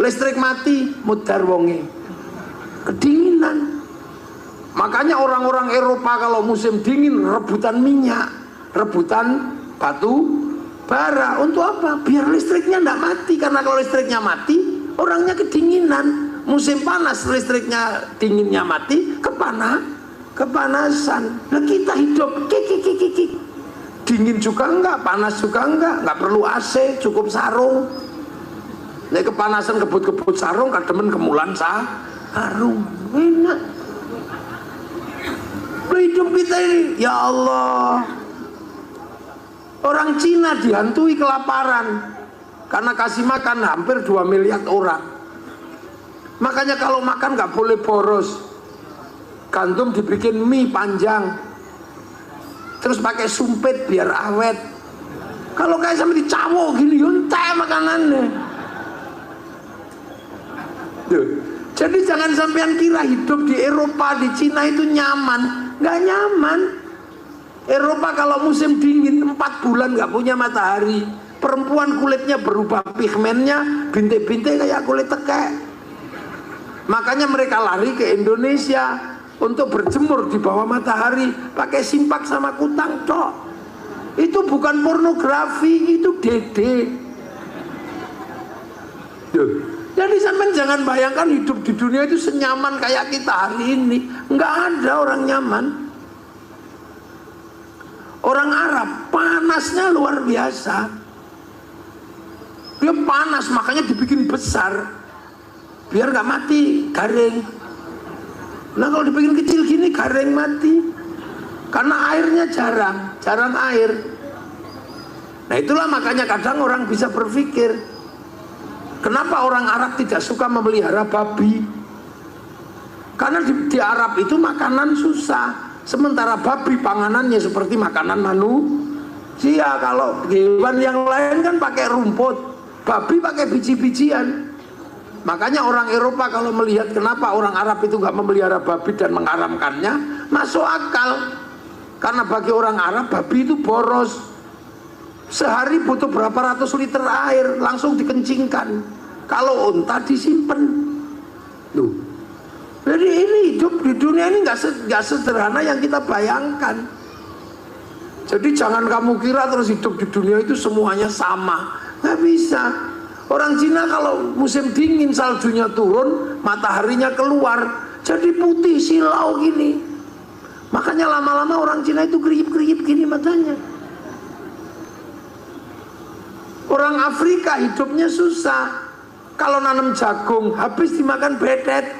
Listrik mati, mudar wonge. Kedinginan. Makanya orang-orang Eropa kalau musim dingin rebutan minyak, rebutan batu bara. Untuk apa? Biar listriknya tidak mati. Karena kalau listriknya mati, orangnya kedinginan. Musim panas listriknya dinginnya mati, kepanasan. Nah kita hidup kik. Dingin juga enggak, panas juga enggak perlu AC, cukup sarung. Nek kepanasan kebut-kebut sarung, kademen kemulan sarung. Enak. Hidup kita ini, ya Allah. Orang Cina dihantui kelaparan karena kasih makan hampir 2 miliar orang. Makanya kalau makan nggak boleh boros. Gandum dibikin mie panjang, terus pakai sumpit biar awet. Kalau kayak sama dicawok gini, yuntai makanannya. Tuh. Jadi jangan sampean kira hidup di Eropa, di Cina itu nyaman. Nggak nyaman. Eropa kalau musim dingin 4 bulan nggak punya matahari. Perempuan kulitnya berubah pigmennya, bintik-bintik kayak kulit tekek. Makanya mereka lari ke Indonesia untuk berjemur di bawah matahari pakai simpak sama kutang tok. Itu bukan pornografi, itu dede. Jadi sampean jangan bayangkan hidup di dunia itu senyaman kayak kita hari ini. Nggak ada orang nyaman. Orang Arab panasnya luar biasa. Dia panas makanya dibikin besar biar nggak mati, garing. Nah kalau dibikin kecil gini garing mati karena airnya jarang air. Nah itulah makanya kadang orang bisa berpikir, kenapa orang Arab tidak suka memelihara babi? Karena di Arab itu makanan susah, sementara babi panganannya seperti makanan manusia. Kalau hewan yang lain kan pakai rumput, babi pakai biji-bijian. Makanya orang Eropa kalau melihat kenapa orang Arab itu nggak memelihara babi dan mengharamkannya, masuk akal. Karena bagi orang Arab babi itu boros. Sehari butuh berapa ratus liter air, langsung dikencingkan. Kalau unta disimpan. Tuh. Jadi ini hidup di dunia ini nggak sederhana yang kita bayangkan. Jadi jangan kamu kira terus hidup di dunia itu semuanya sama. Nggak bisa. Orang Cina kalau musim dingin saljunya turun, mataharinya keluar, jadi putih silau gini. Makanya lama-lama orang Cina itu keriyip-keriyip gini matanya. Orang Afrika hidupnya susah. Kalau nanam jagung habis dimakan bedet.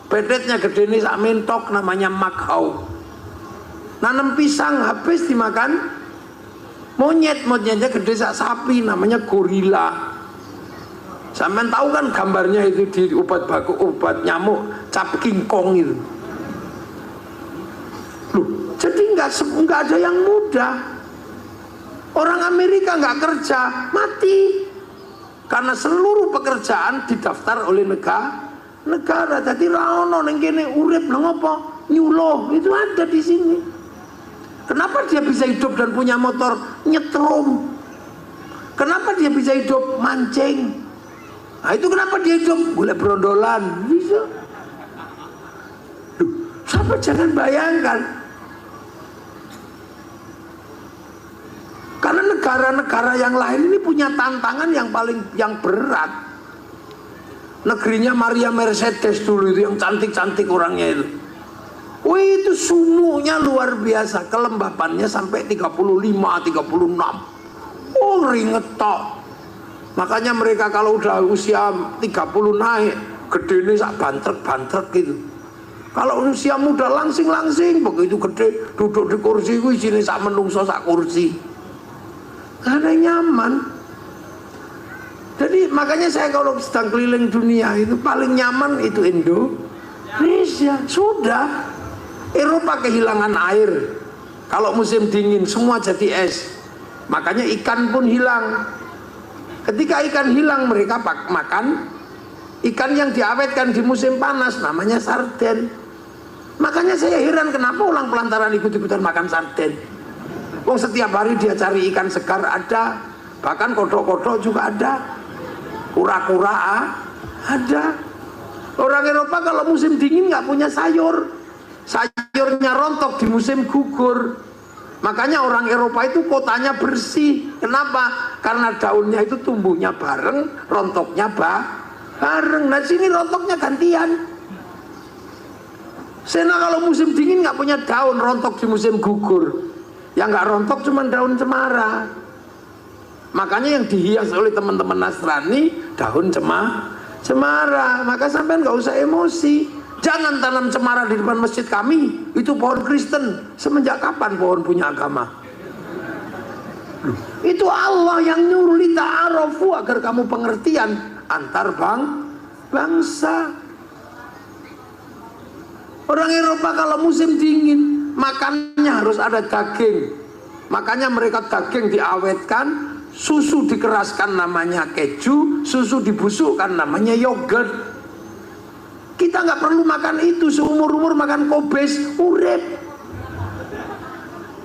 Bedetnya gede nih sak mentok namanya makau. Nanam pisang habis dimakan monyetnya gede sak sapi namanya gorila. Sampean tahu kan gambarnya itu di obat baku, obat nyamuk cap King Kong itu. Loh, jadi nggak ada yang mudah. Orang Amerika nggak kerja mati karena seluruh pekerjaan didaftar oleh negara. Jadi raono neng kene urip nang apa nyuloh itu ada di sini. Kenapa dia bisa hidup dan punya motor nyetrum? Kenapa dia bisa hidup mancing? Nah itu kenapa dia hidup boleh berondolan bisa. Sampai jangan bayangkan. Karena negara-negara yang lain ini punya tantangan yang berat. Negerinya Maria Mercedes dulu itu yang cantik-cantik orangnya itu. Wih itu sumunya luar biasa, kelembapannya sampai 35, 36. Oh ringet tok. Makanya mereka kalau udah usia 30 naik, gede ini sak bantrek-bantrek gitu. Kalau usia muda langsing-langsing, begitu gede duduk di kursi itu sini sak menungso sak kursi. Karena nyaman. Jadi makanya saya kalau sedang keliling dunia itu paling nyaman itu Indonesia. Sudah. Eropa kehilangan air. Kalau musim dingin semua jadi es. Makanya ikan pun hilang. Ketika ikan hilang mereka makan ikan yang diawetkan di musim panas, namanya sarden. Makanya saya heran kenapa orang pelantaran ikut-ikutan makan sarden. Wong setiap hari dia cari ikan segar ada, bahkan kodok-kodok juga ada, kura-kura ada. Orang Eropa kalau musim dingin nggak punya sayur, sayurnya rontok di musim gugur. Makanya orang Eropa itu kotanya bersih. Kenapa? Karena daunnya itu tumbuhnya bareng, rontoknya bareng. Nah sini rontoknya gantian. Sena kalau musim dingin nggak punya daun, rontok di musim gugur. Yang nggak rontok cuma daun cemara. Makanya yang dihias oleh teman-teman Nasrani daun cemara. Maka sampean nggak usah emosi. Jangan tanam cemara di depan masjid kami. Itu pohon Kristen. Semenjak kapan pohon punya agama? Itu Allah yang nyuruh lita'arafu agar kamu pengertian antar bangsa. Orang Eropa kalau musim dingin makannya harus ada daging. Makanya mereka daging diawetkan, susu dikeraskan namanya keju, susu dibusukkan namanya yogurt. Kita nggak perlu makan itu, seumur-umur makan kobes, urip.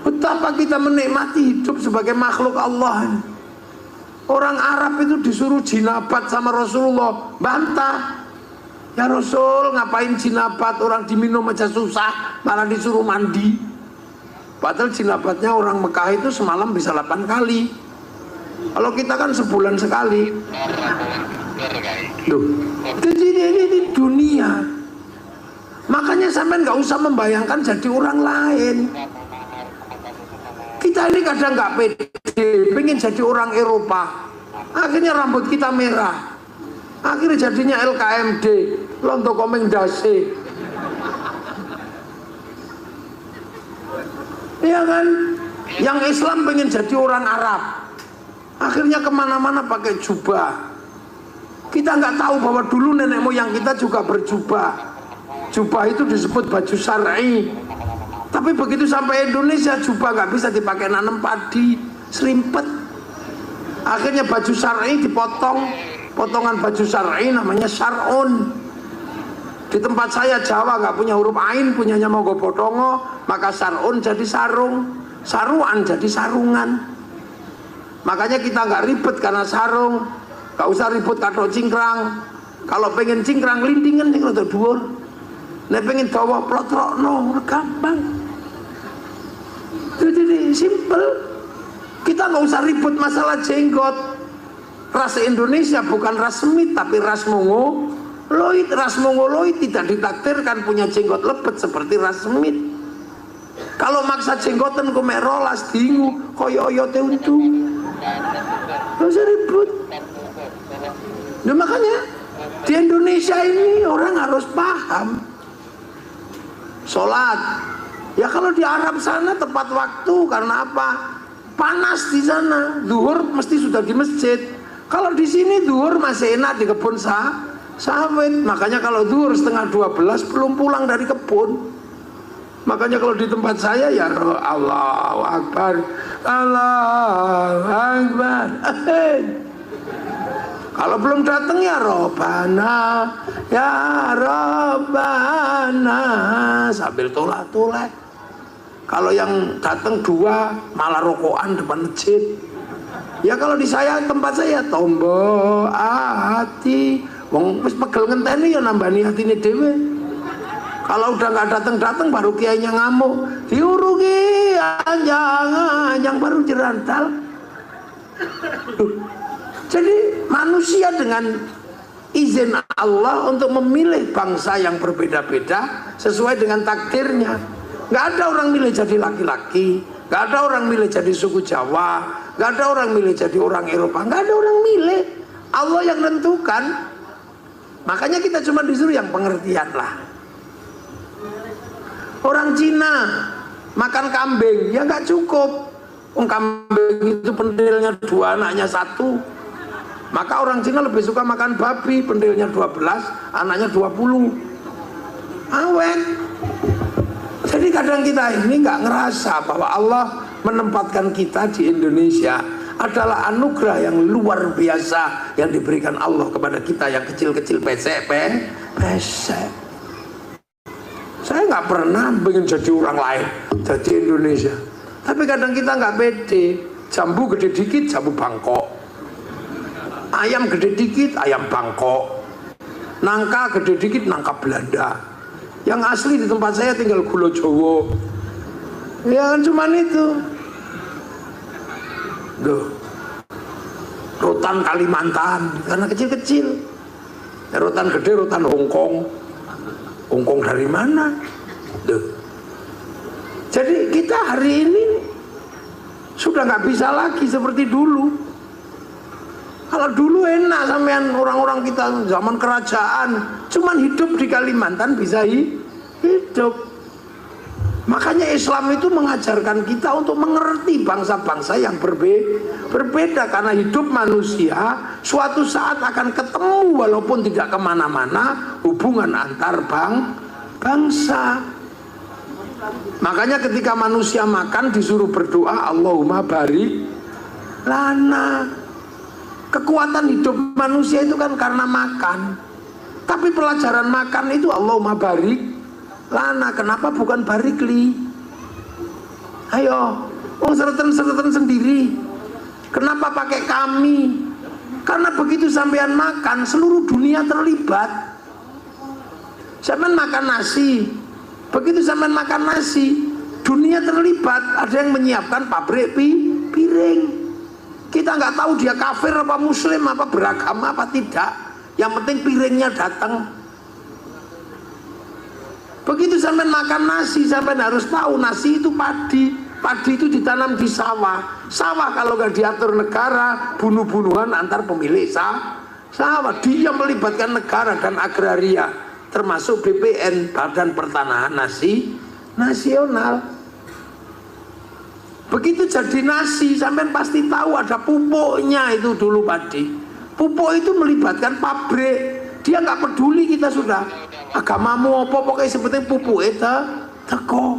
Betapa kita menikmati hidup sebagai makhluk Allah. Orang Arab itu disuruh jinabat sama Rasulullah, bantah. Ya Rasul, ngapain jinabat, orang diminum aja susah, malah disuruh mandi. Padahal jinabatnya orang Mekah itu semalam bisa 8 kali. Kalau kita kan sebulan sekali. Loh, ini dunia. Makanya sampai nggak usah membayangkan jadi orang lain. Kita ini kadang nggak pede, pengen jadi orang Eropa. Akhirnya rambut kita merah. Akhirnya jadinya LKMD, Londo Komendase. Iya kan? Yang Islam pengen jadi orang Arab. Akhirnya kemana-mana pakai jubah. Kita nggak tahu bahwa dulu nenek moyang kita juga berjubah. Jubah itu disebut baju syar'i. Tapi begitu sampai Indonesia, jubah nggak bisa dipakai nanam padi, serimpet. Akhirnya baju syar'i dipotong, potongan baju syar'i namanya syar'un. Di tempat saya Jawa nggak punya huruf ain, punyanya Mogopotongo, maka syar'un jadi sarung, saruan jadi sarungan. Makanya kita nggak ribet karena sarung. Gak usah ribut katok cingkrang. Kalau pengen cingkrang lindingan yang rada dhuwur. Nek pengen dawa plotrokno gampang. Jadi simple. Kita nggak usah ribut masalah jenggot. Ras Indonesia bukan ras Semit tapi ras Mongoloid. Ras Mongoloid tidak ditakdirkan punya jenggot lepet seperti ras Semit. Kalau maksa jenggotan kumek rolas dingu koyo oyote untu. Gak usah ribut. Nah makanya di Indonesia ini orang harus paham sholat. Ya kalau di Arab sana tepat waktu, karena apa? Panas di sana, zuhur mesti sudah di masjid. Kalau di sini zuhur masih enak di kebun sawit. Makanya kalau zuhur setengah 12 belum pulang dari kebun. Makanya kalau di tempat saya ya Allahu Akbar, Allahu Akbar. Kalau belum datang ya Robbana, ya Robbana sambil tolak-tolak. Kalau yang datang 2 malah rokokan depan masjid. Ya kalau di saya tempat saya tombo hati, wong wis pegel ngenteni ya nambani hatine dhewe. Kalau udah nggak datang baru kiainya ngamuk, diurugi anjang baru jerantal. Jadi manusia dengan izin Allah untuk memilih bangsa yang berbeda-beda sesuai dengan takdirnya. Nggak ada orang milih jadi laki-laki, nggak ada orang milih jadi suku Jawa, nggak ada orang milih jadi orang Eropa, nggak ada orang milih. Allah yang tentukan. Makanya kita cuma disuruh yang pengertian lah. Orang Cina makan kambing ya nggak cukup. Kambing itu pentilnya 2, anaknya 1. Maka orang Cina lebih suka makan babi, pentilnya 12, anaknya 20. Awet. Jadi kadang kita ini nggak ngerasa bahwa Allah menempatkan kita di Indonesia adalah anugerah yang luar biasa yang diberikan Allah kepada kita yang kecil-kecil pesek. Saya nggak pernah ingin jadi orang lain, jadi Indonesia. Tapi kadang kita nggak pede. Jambu gede dikit, jambu Bangkok. Ayam gede dikit, ayam Bangkok. Nangka gede dikit, nangka Belanda. Yang asli di tempat saya tinggal gula Jawa. Ya kan cuman itu. Duh. Rotan Kalimantan karena kecil-kecil. Ya, rotan gede, rotan Hongkong. Hongkong dari mana? Duh. Jadi kita hari ini sudah nggak bisa lagi seperti dulu. Kalau dulu enak sampean orang-orang kita zaman kerajaan cuman hidup di Kalimantan bisa hidup. Makanya Islam itu mengajarkan kita untuk mengerti bangsa-bangsa yang berbeda karena hidup manusia suatu saat akan ketemu walaupun tidak kemana-mana hubungan antar bangsa. Makanya ketika manusia makan disuruh berdoa Allahumma barik lana. Kekuatan hidup manusia itu kan karena makan. Tapi pelajaran makan itu Allahumma barik lana. Kenapa bukan barikli? Ayo, sereten sendiri. Kenapa pakai kami? Karena begitu sampean makan, seluruh dunia terlibat. Sampean makan nasi. Begitu sampean makan nasi, dunia terlibat. Ada yang menyiapkan pabrik piring. Kita nggak tahu dia kafir apa muslim apa beragama apa tidak. Yang penting piringnya datang. Begitu sampai makan nasi, sampai harus tahu nasi itu padi. Padi itu ditanam di sawah. Sawah kalau nggak diatur negara, bunuh-bunuhan antar pemilik sawah. Dia melibatkan negara dan agraria, termasuk BPN, Badan Pertanahan Nasional. Begitu jadi nasi, sampean pasti tahu ada pupuknya itu dulu padi. Pupuk itu melibatkan pabrik. Dia nggak peduli kita sudah agamamu apa, pokoknya seperti pupuk itu teko.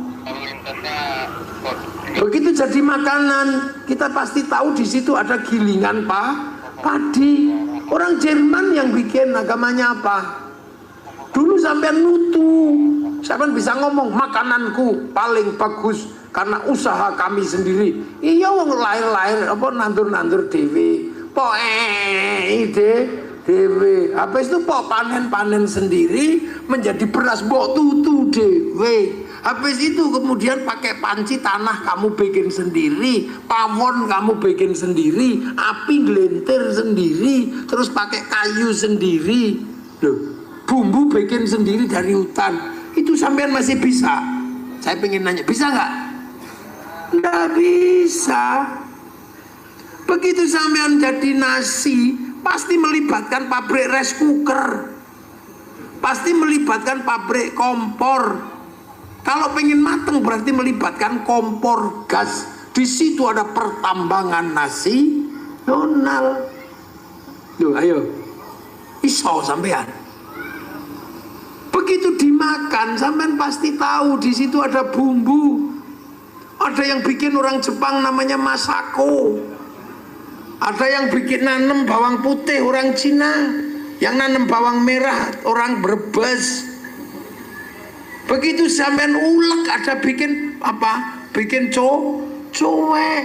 Begitu jadi makanan, kita pasti tahu di situ ada gilingan padi. Orang Jerman yang bikin agamanya apa? Dulu sampean nutu, sampean bisa ngomong makananku paling bagus karena usaha kami sendiri. Iya wong lain-lain apa nandur-nandur dewe. Dewe. Habis itu panen sendiri menjadi beras mbok tutu dewe. Habis itu kemudian pakai panci tanah kamu bikin sendiri, pawon kamu bikin sendiri, api gelintir sendiri, terus pakai kayu sendiri. Loh, bumbu bikin sendiri dari hutan. Itu sampean masih bisa? Saya pengen nanya, bisa nggak? Nggak bisa. Begitu sampean jadi nasi, pasti melibatkan pabrik rice cooker, pasti melibatkan pabrik kompor. Kalau pengen mateng berarti melibatkan kompor gas. Di situ ada pertambangan nasional. Duh, ayo, iso sampean. Begitu dimakan, sampean pasti tahu di situ ada bumbu. Ada yang bikin orang Jepang namanya masako. Ada yang bikin nanem bawang putih orang Cina, yang nanem bawang merah orang Brebes. Begitu sampean ulek ada bikin apa? Bikin cuek.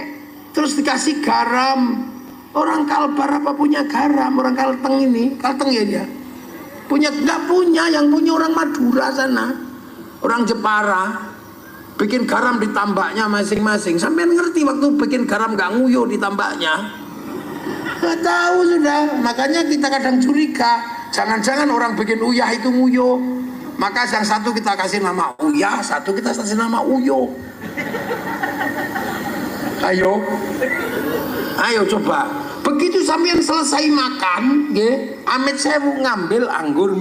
Terus dikasih garam. Orang Kalbar apa punya garam? Orang Kalteng ini, Kalteng ya dia. Punya nggak punya, yang punya orang Madura sana. Orang Jepara. Bikin garam di tambaknya masing-masing. Sampean ngerti waktu bikin garam nggak nguyuh di tambaknya? Nggak tahu sudah. Makanya kita kadang curiga. Jangan-jangan orang bikin uyah itu nguyuh. Maka yang satu kita kasih nama Uyah, satu kita kasih nama Uyo. Ayo coba. Begitu sampean selesai makan, amit saya mau ngambil anggur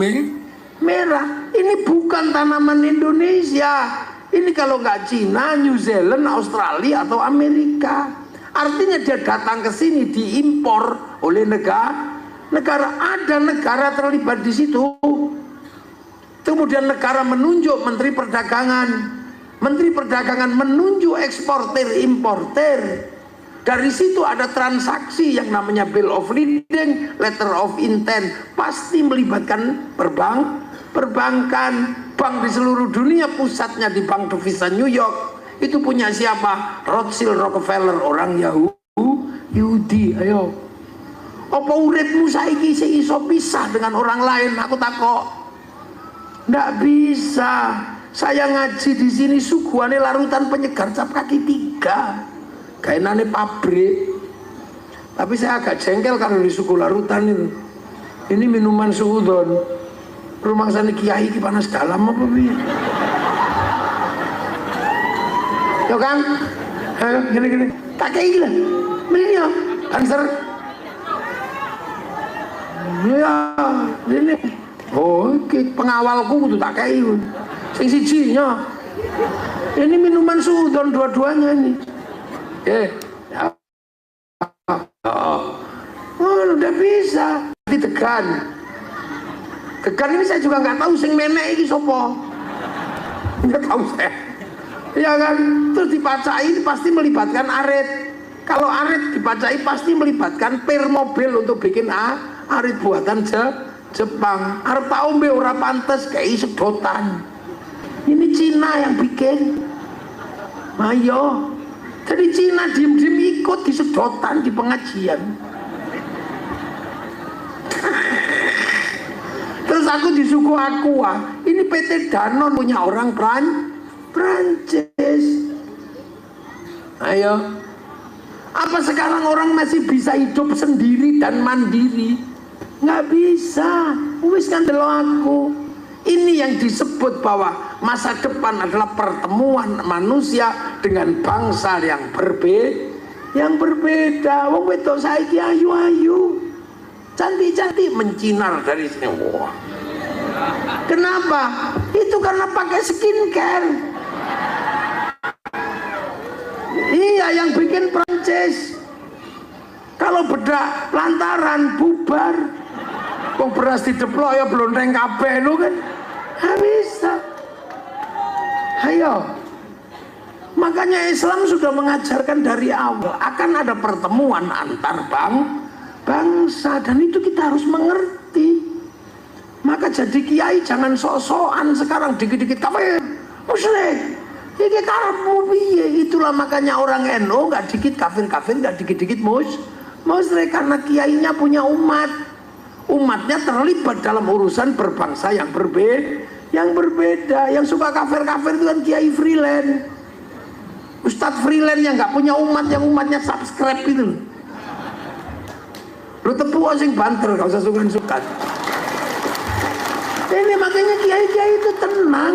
merah. Ini bukan tanaman Indonesia. Ini kalau nggak Cina, New Zealand, Australia atau Amerika. Artinya dia datang ke sini diimpor oleh negara. Ada negara terlibat di situ. Kemudian negara menunjuk Menteri Perdagangan. Menteri Perdagangan menunjuk eksportir importer. Dari situ ada transaksi yang namanya bill of lading, letter of intent, pasti melibatkan perbankan. Bank di seluruh dunia pusatnya di Bank Devisa New York. Itu punya siapa? Rothschild Rockefeller, orang Yahudi. Ayo, apa uripmu saiki iso pisah dengan orang lain? Aku takok. Nggak bisa. Saya ngaji di sini suguhane larutan penyegar cap kaki 3. Kainane pabrik. Tapi saya agak jengkel karena di suku larutan itu. Ini minuman suudon. Rumah sana kiai ki panas dalam apa piye? Yo kan? Ayo gini. Tak kayak gila. Ini ya, answer. Ya, ini. Oh, pengawalku kudu tak kayak sing sijinya. Ini minuman suudon dua-duanya ini. Ya. Udah bisa ditekan. Tekan ini saya juga nggak tahu sing menek iki sapa. Nggak tahu saya. Ya kan, terus dipacai pasti melibatkan arit. Kalau arit dipacai pasti melibatkan pir mobil untuk bikin arit buatan Jepang. Arep tak ombe ora pantes kayak sedotan. Ini Cina yang bikin. Ayo. Jadi Cina diem-diem ikut di sedotan di pengajian. Terus aku di suku Aqua. Ini PT Danone punya orang Prancis. Ayo. Apa sekarang orang masih bisa hidup sendiri dan mandiri? Nggak bisa. Wis kan delok aku. Ini yang disebut bahwa masa depan adalah pertemuan manusia dengan bangsa yang berbeda. Wong wedok saiki ayu-ayu, cantik-cantik, mencinar dari sini. Wah. Kenapa? Itu karena pakai skincare. Iya, yang bikin Prancis. Kalau bedak lantaran bubar. Kok beras dideplok ya blonteng kabeh lu kan. Nggak bisa. Ayo. Makanya Islam sudah mengajarkan dari awal akan ada pertemuan antar bangsa, dan itu kita harus mengerti. Maka jadi kiai jangan sok-sokan sekarang dikit-dikit kafir, musyrik. Iki karepmu piye? Itulah makanya orang NU nggak dikit kafir-kafir, nggak dikit-dikit musyrik, karena kiainya punya umat. Umatnya terlibat dalam urusan berbangsa yang berbeda. Yang suka kafir-kafir itu kan kiai freelance, ustadz freelance yang nggak punya umat, yang umatnya subscribe itu. Lu tepuk sing banter, gak usah sukan-sukan. Ini makanya kiai-kiai itu tenang.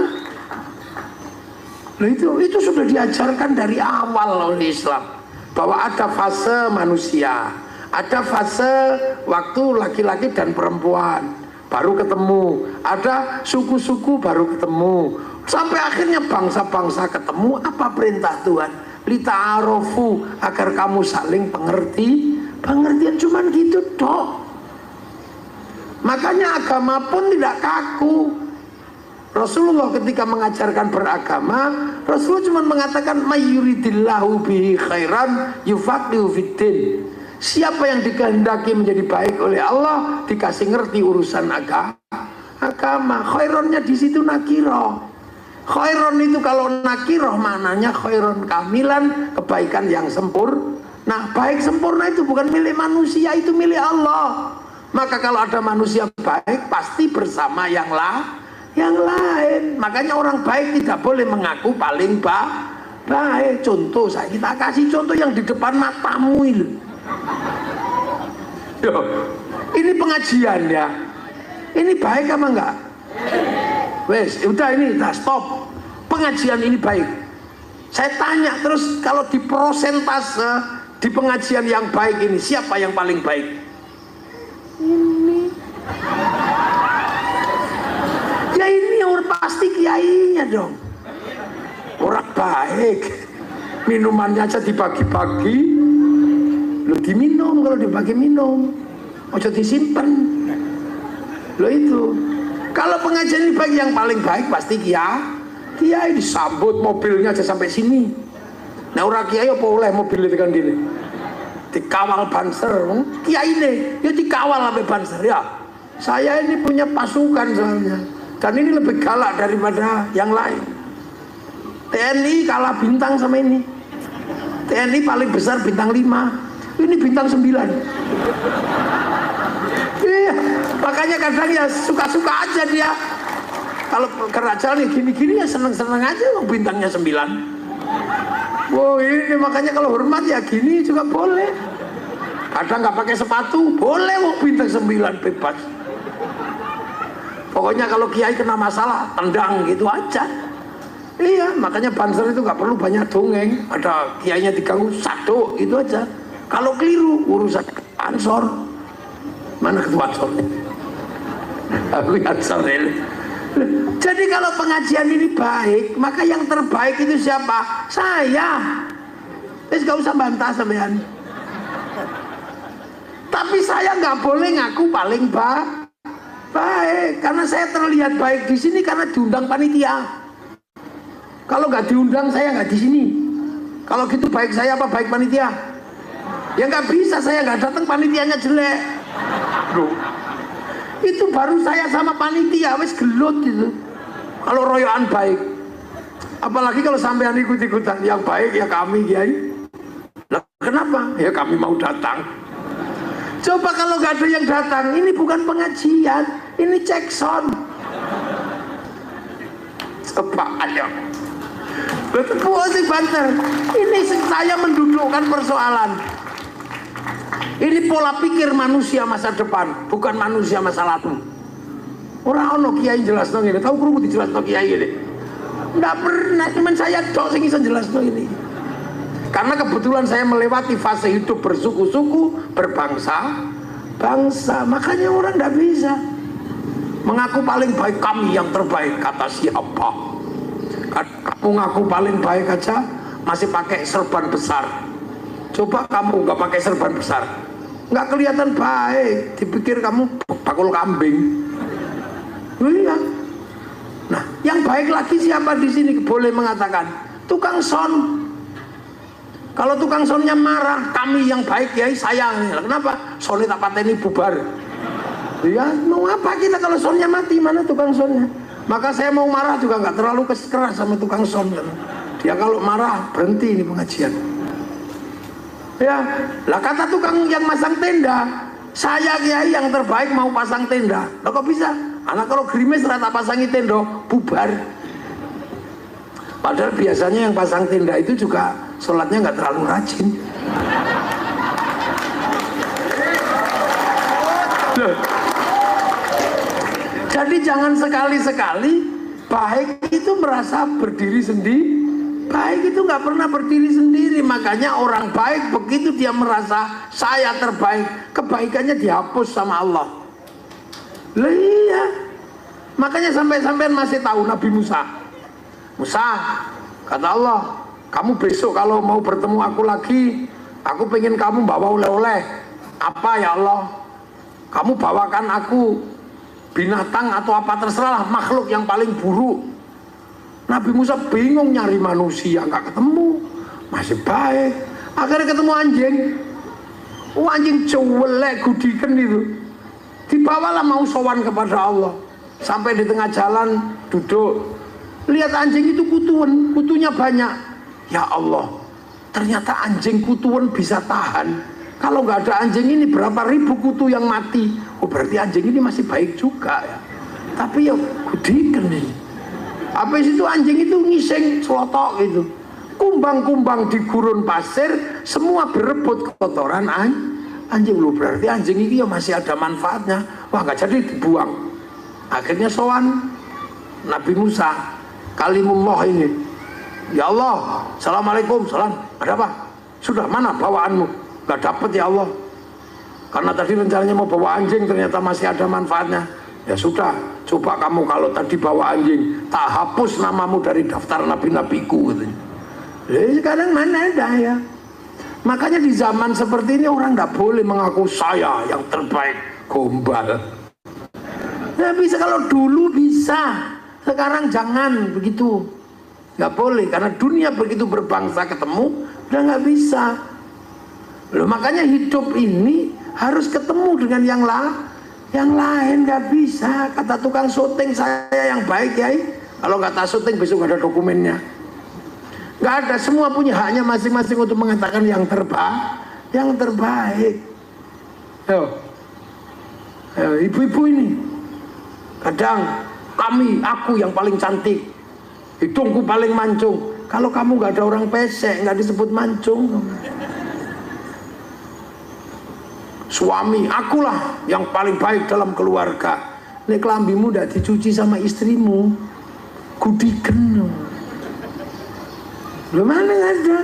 Nah, itu sudah diajarkan dari awal oleh Islam bahwa ada fase manusia. Ada fase waktu laki-laki dan perempuan baru ketemu, ada suku-suku baru ketemu, sampai akhirnya bangsa-bangsa ketemu. Apa perintah Tuhan? Lita'arofu, agar kamu saling pengertian, cuman gitu dok. Makanya agama pun tidak kaku. Rasulullah ketika mengajarkan beragama, Rasulullah cuma mengatakan mayyuridillahu bihi khairan yufaqihu fiddin. Siapa yang dikehendaki menjadi baik oleh Allah dikasih ngerti urusan agama. Khaironnya di situ nakiroh. Khairon itu kalau nakiroh maknanya khairon kamilan, kebaikan yang sempurna. Nah, baik sempurna itu bukan milik manusia, itu milik Allah. Maka kalau ada manusia baik pasti bersama yang lain. Makanya orang baik tidak boleh mengaku paling baik. Contoh, kita kasih contoh yang di depan matamu itu. Ini pengajian ya. Ini baik apa enggak? Wes, udah ini, udah stop. Pengajian ini baik. Saya tanya terus, kalau di persentase di pengajian yang baik ini siapa yang paling baik? Ini. Ya ini orang pasti kiainya dong. Orang baik. Minumannya aja dibagi-bagi. Lo diminum, kalau dibagi minum, ojo disimpan. Lo itu. Kalau pengajian ini bagi yang paling baik pasti Kiai disambut mobilnya aja sampai sini. Nah orang kiai apa oleh mobil itu kan diri. Dikawal banser, kiai ini ya dikawal sampai banser ya. Saya ini punya pasukan soalnya, dan ini lebih galak daripada yang lain. TNI kalah bintang sama ini. TNI paling besar bintang 5, ini bintang 9. Iya, makanya kadang ya suka-suka aja dia. Kalau kerajaan nih gini-gini ya seneng-seneng aja, bintangnya 9. Wow, ini makanya kalau hormat ya gini juga boleh. Kadang nggak pakai sepatu boleh, bintang 9 bebas. Pokoknya kalau kiai kena masalah tendang gitu aja. Iya, makanya banser itu nggak perlu banyak dongeng. Ada kiainya diganggu satu itu aja. Kalau keliru urusan ansor, mana ketua ansornya? Aku ansor ini. Jadi kalau pengajian ini baik, maka yang terbaik itu siapa? Saya. Terus gak usah bantah sampean. Tapi saya nggak boleh ngaku paling baik, karena saya terlihat baik di sini karena diundang panitia. Kalau nggak diundang saya nggak di sini. Kalau gitu baik saya apa baik panitia? Ya nggak bisa, saya nggak datang panitianya jelek. Loh, itu baru saya sama panitia wes gelut itu. Kalau royoan baik, apalagi kalau sampean ikut-ikutan yang baik ya kami kiai. Nah, kenapa? Ya kami mau datang. Coba kalau nggak ada yang datang, ini bukan pengajian, ini cek sound. Coba ayo. Banter. Ini saya mendudukkan persoalan. Ini pola pikir manusia masa depan, bukan manusia masa lalu. Orang ono kiai jelas dong ini, tahu kerupuk dijelas dong kiai ini. Nggak pernah, cuman saya dok sing iso jelas dong ini. Karena kebetulan saya melewati fase hidup bersuku-suku, berbangsa, makanya orang nggak bisa mengaku paling baik. Kami yang terbaik kata siapa? Kamu ngaku paling baik aja masih pakai serban besar. Coba kamu nggak pakai serban besar, nggak kelihatan baik. Dipikir kamu bakul kambing. Iya. Nah, yang baik lagi siapa di sini boleh mengatakan? Tukang son. Kalau tukang sonnya marah, kami yang baik ya sayang. Kenapa? Sonnya tak pateni bubar. Ya mau apa kita kalau sonnya mati, mana tukang sonnya? Maka saya mau marah juga nggak terlalu keras sama tukang son kan. Dia kalau marah berhenti ini pengajian. Ya, lah kata tukang yang masang tenda, saya kiai yang terbaik mau pasang tenda. Lah kok bisa? Anak kalau gerimis rata pasangi tenda bubar. Padahal biasanya yang pasang tenda itu juga sholatnya nggak terlalu rajin. Jadi jangan sekali-sekali baik itu merasa berdiri sendiri. Baik itu nggak pernah berdiri sendiri. Makanya orang baik begitu dia merasa saya terbaik, kebaikannya dihapus sama Allah. Lah iya. Makanya sampai-sampai masih tahu Nabi Musa. Musa, kata Allah, kamu besok kalau mau bertemu aku lagi, aku pengen kamu bawa oleh-oleh. Apa ya Allah? Kamu bawakan aku binatang atau apa terserah, makhluk yang paling buruk. Nabi Musa bingung nyari manusia, nggak ketemu. Masih baik, akhirnya ketemu anjing. Anjing cuwelek gudikan itu. Dibawalah mau sowan kepada Allah. Sampai di tengah jalan duduk, lihat anjing itu kutuan, kutunya banyak. Ya Allah, ternyata anjing kutuan bisa tahan. Kalau nggak ada anjing ini berapa ribu kutu yang mati. Oh berarti anjing ini masih baik juga ya. Tapi ya gudikan nih. Habis itu anjing itu ngising selotok gitu. Kumbang-kumbang di gurun pasir semua berebut kotoran anjing. Lu berarti anjing ini ya masih ada manfaatnya. Wah nggak jadi dibuang. Akhirnya sowan Nabi Musa, kalimullah ini. Ya Allah, assalamualaikum, salam. Ada apa? Sudah mana bawaanmu? Gak dapet ya Allah, karena tadi rencananya mau bawa anjing ternyata masih ada manfaatnya. Ya sudah, coba kamu kalau tadi bawa anjing tak hapus namamu dari daftar nabi-nabiku gitu. Sekarang mana ada ya. Makanya di zaman seperti ini orang gak boleh mengaku saya yang terbaik. Gombal. Nah bisa, kalau dulu bisa, sekarang jangan begitu. Nggak boleh, karena dunia begitu berbangsa ketemu udah nggak bisa. Loh, makanya hidup ini harus ketemu dengan yang lain, nggak bisa. Kata tukang syuting saya yang baik ya, kalau nggak tak syuting besok nggak ada dokumennya. Nggak ada, semua punya haknya masing-masing untuk mengatakan yang terbaik. Ibu-ibu ini kadang aku yang paling cantik, hidungku paling mancung. Kalau kamu nggak ada orang pesek, nggak disebut mancung. Suami, akulah yang paling baik dalam keluarga. Nek kelambimu ndak dicuci sama istrimu, kudiken. Loh, mana ada?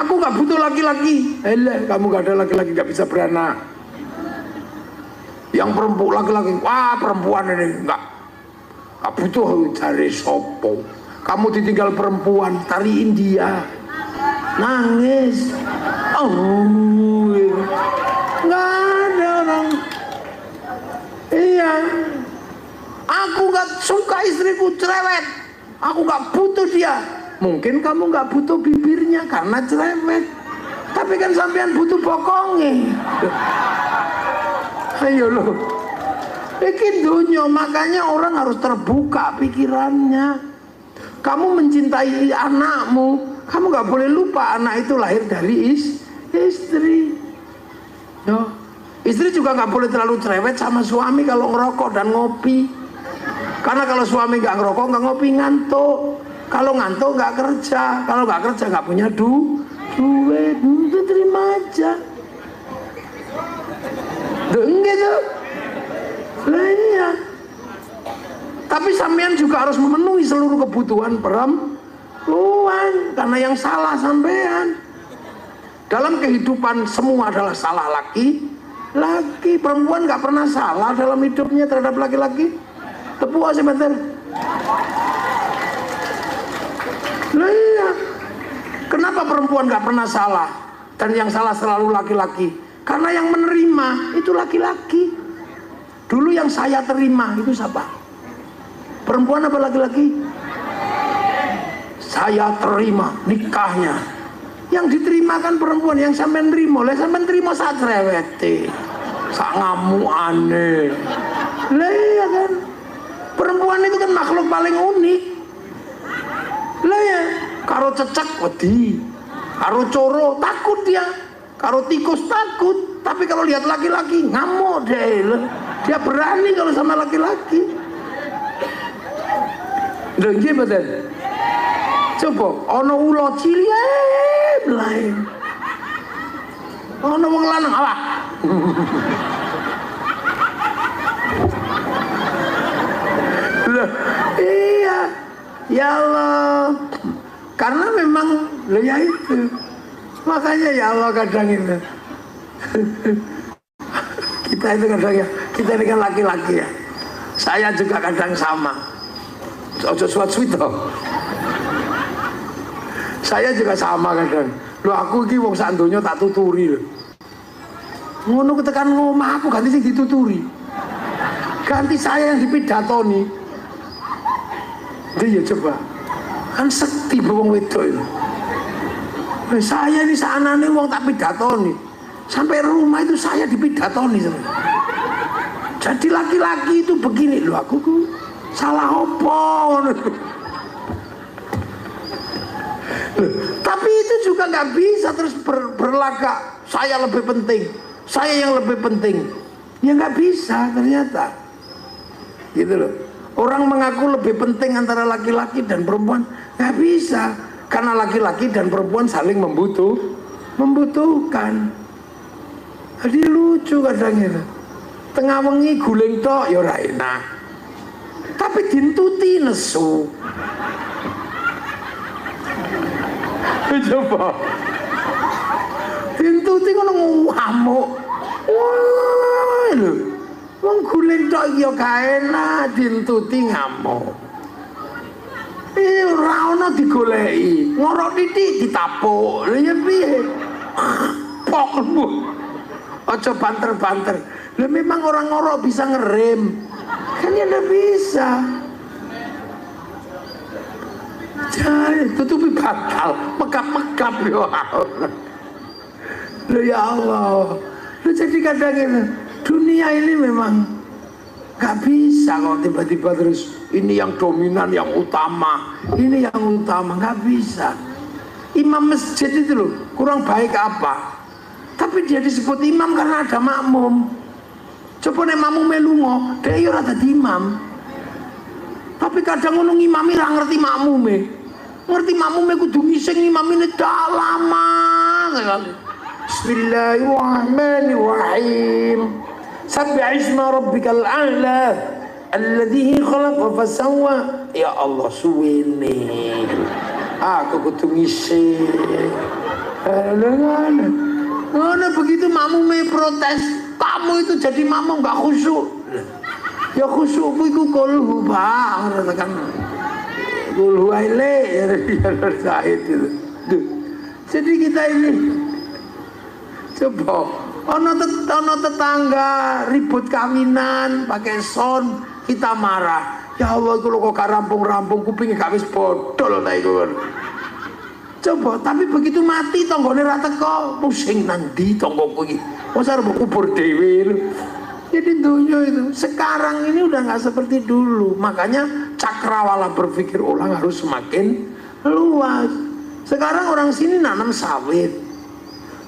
Aku nggak butuh laki-laki. Kamu nggak ada laki-laki, nggak bisa beranak. Yang perempuan laki-laki, wah perempuan ini nggak butuh cari sopo. Kamu ditinggal perempuan, tariin dia, nangis. Nggak ada orang. Iya, aku nggak suka istriku cerewet, aku nggak butuh dia. Mungkin kamu nggak butuh bibirnya karena cerewet, tapi kan sampean butuh bokongnya. Ayo loh, bikin dunia, makanya orang harus terbuka pikirannya. Kamu mencintai anakmu, kamu nggak boleh lupa anak itu lahir dari istri. Yo, istri juga nggak boleh terlalu cerewet sama suami kalau ngerokok dan ngopi. Karena kalau suami nggak ngerokok, nggak ngopi, ngantuk. Kalau ngantuk nggak kerja, kalau nggak kerja nggak punya duit, itu terima aja. Gitu. Iya. Tapi sampean juga harus memenuhi seluruh kebutuhan perempuan, karena yang salah sampean. Dalam kehidupan semua adalah salah laki. Perempuan nggak pernah salah dalam hidupnya terhadap laki-laki. Tepuk aja bentar. Iya. Kenapa perempuan nggak pernah salah dan yang salah selalu laki-laki? Karena yang menerima itu laki-laki. Dulu yang saya terima itu siapa? Perempuan apa laki-laki? Saya terima nikahnya. Yang diterima kan perempuan, yang sampai nerima. Lah sampai nerima saat cerewete, sak ngamu aneh. Lah iya kan? Perempuan itu kan makhluk paling unik. Lah ya, karo cecek wedi, karo coro takut dia. Karo tikus takut, tapi kalau lihat laki-laki ngamuk deh. Dia berani kalau sama laki-laki. Dengki betul. Coba, ono ulo cilik lain. Ono wong lanang apa? Iya, ya Allah. Karena memang ya itu. Makanya ya Allah kadang itu kita itu kadang ya, kita ini kan laki-laki ya. Saya juga kadang sama. Ojo suat-suito. Saya juga sama kadang. Loh aku iki wong sak donya tak tuturi lho. Ngono ketekan ngomah aku ganti sing dituturi. Ganti saya yang dipidatoni. Dia coba. Kan sekti wong wedok itu. Saya ini saanane wong tak pidatoni. Sampai rumah itu saya dipidatoni. Jadi laki-laki itu begini loh, aku salah opo. Tapi itu juga nggak bisa terus berlagak saya lebih penting, saya yang lebih penting. Ya nggak bisa ternyata. Gitu loh. Orang mengaku lebih penting antara laki-laki dan perempuan, nggak bisa. Karena laki-laki dan perempuan saling membutuhkan. Jadi lucu kadang itu. Tengah wengi guling tok ya ora enak. Tapi dintuti nesu. Coba. Dintuti ngono ngamuk. Wah lho. Wong guling tok ya gak enak, dintuti ngamuk. Ora ono digoleki, ngorok titik ditapuk. Lha ya piye? Pokmu. Aja banter-banter. Lah memang orang ngorok bisa ngerem. Kan ya ndak bisa. Jadi tutupi batal, mekap-mekap ya Allah. Loh ya Allah. Loh jadi kadang ini, dunia ini memang gak bisa kalau tiba-tiba terus ini yang dominan, yang utama, ini yang utama, gak bisa. Imam masjid itu loh kurang baik apa? Tapi dia disebut imam karena ada makmum. Coba nek makmum melungo, dia ora dadi imam. Tapi kadang ngono ngimami ra ngerti makmume. Ngerti makmume kudu ngising imamine dak lama sekali. Bismillahirrahmanirrahim. Sabbih isma rabbikal a'la alladzi khalaqa fasawwa. Ya Allah suwene. Aku kudu ngising. Ngono begitu makmume protes, kamu itu jadi makmum gak khusyuk. Ya khusyukku iku kulhu bang, katakan kulhu aile ya Said itu. Jadi kita ini coba ono tetangga ribut kawinan pakai son, kita marah. Ya Allah iku lho kok rampung-rampung kupinge gak wis bodol ta iku. Coba, tapi begitu mati tonggone ra teko, pusing nanti tonggoku iki. Mosok arep kubur dhewe lho. Jadi dunia itu sekarang ini udah nggak seperti dulu. Makanya cakrawala berpikir orang harus semakin luas. Sekarang orang sini nanam sawit.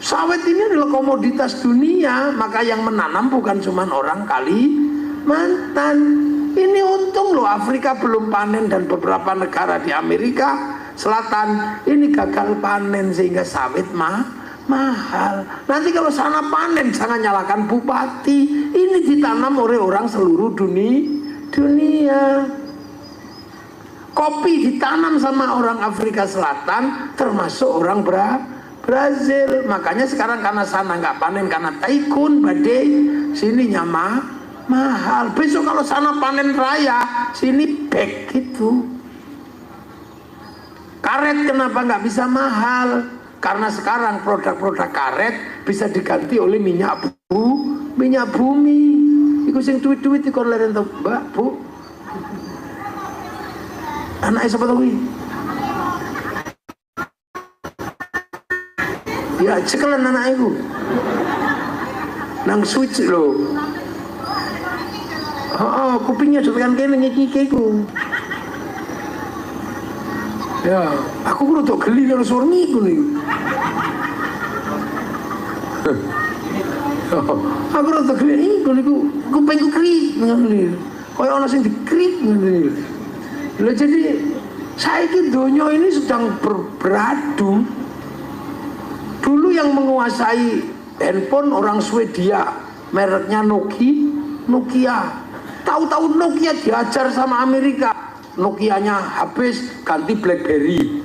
Sawit ini adalah komoditas dunia. Maka yang menanam bukan cuma orang Kalimantan. Ini untung loh Afrika belum panen dan beberapa negara di Amerika Selatan ini gagal panen sehingga sawit mahal. Nanti kalau sana panen jangan nyalakan bupati. Ini ditanam oleh orang seluruh dunia. Kopi ditanam sama orang Afrika Selatan, termasuk orang Brazil. Makanya sekarang karena sana nggak panen karena tycoon badai, sininya mahal. Besok kalau sana panen raya, sini back gitu. Karet kenapa nggak bisa mahal? Karena sekarang produk-produk karet bisa diganti oleh minyak bumi. Iku sing duit-duit iki kon leren to, Mbak, Bu. Anake sapa to kuwi? Ya, cekelan anake iku. Nang switch lho. Oh, kupingnya tekan kene ngiki iku. Ya, aku kudu tok geli karo suami iku niku. Aku rada geli iku niku kupingku krik ngene. Kaya ana sing dikrik ngene. Lha jadi saiki donya ini sedang beradu. Dulu yang menguasai handphone orang Swedia, mereknya Nokia. Tahu-tahu Nokia diajar sama Amerika. Nokianya habis ganti BlackBerry.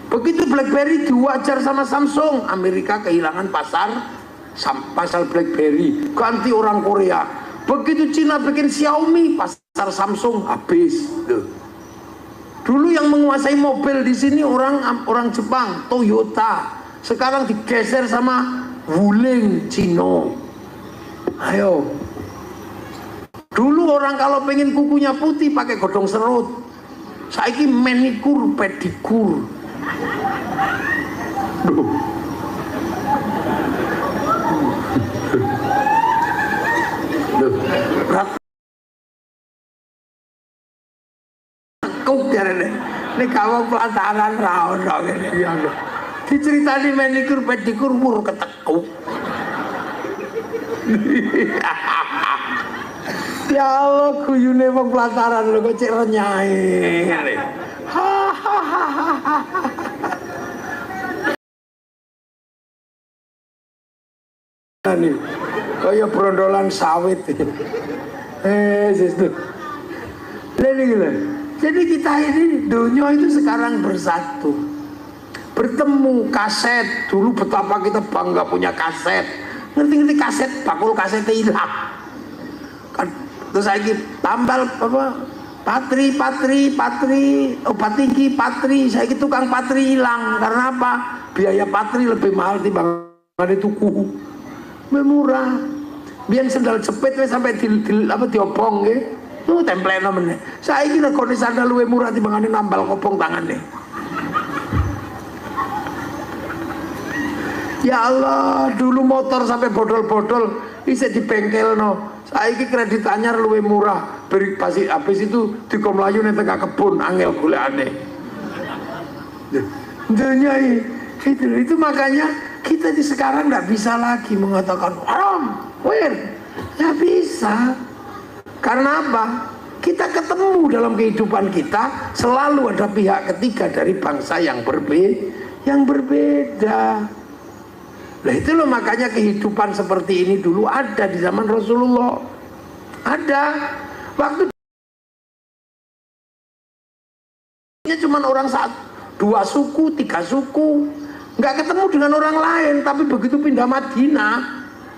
Begitu BlackBerry diwajar sama Samsung, Amerika kehilangan pasar BlackBerry, ganti orang Korea. Begitu Cina bikin Xiaomi, pasar Samsung habis. Dulu yang menguasai mobil di sini orang Jepang, Toyota. Sekarang digeser sama Wuling, Cina. Ayo. Dulu orang kalau pengen kukunya putih pakai godong serut. Saiki manikur, pedikur. Kau jarene, nek kamu pelataran raon ngene ya. Diceritani manikur, pedikur mur ketekuk. Ya Allah, guyune wong pelataran lho kok cek renyai ngene. Ini kaya brondolan sawit. Sistu. Jadi kita ini dunia itu sekarang bersatu. Bertemu kaset. Dulu betapa kita bangga punya kaset. Ngerti-ngerti kaset, bakul kasetnya hilang. Terus lagi tambal apa? Patri, obat tinggi patri. Saya tukang patri hilang. Karena apa? Biaya patri lebih mahal dibanding tuku. Murah. Biar sendal jepit sampai diobong nggih. Tempelena meneh. Saiki regane sandal luwih murah dibanding nambal kopong tangane. Ya Allah, dulu motor sampai bodol-bodol bisa di bengkel no. Saiki kredit anyar luwih murah. Beri pasti habis itu dikomlayu ning tengah kebun angel golekane. Dunia itu makanya kita di sekarang nggak bisa lagi mengatakan haram, nggak bisa. Karena apa? Kita ketemu dalam kehidupan kita selalu ada pihak ketiga dari bangsa yang berbeda. Nah itu loh makanya kehidupan seperti ini dulu ada di zaman Rasulullah. Ada. Waktu cuma orang dua suku, tiga suku, nggak ketemu dengan orang lain. Tapi begitu pindah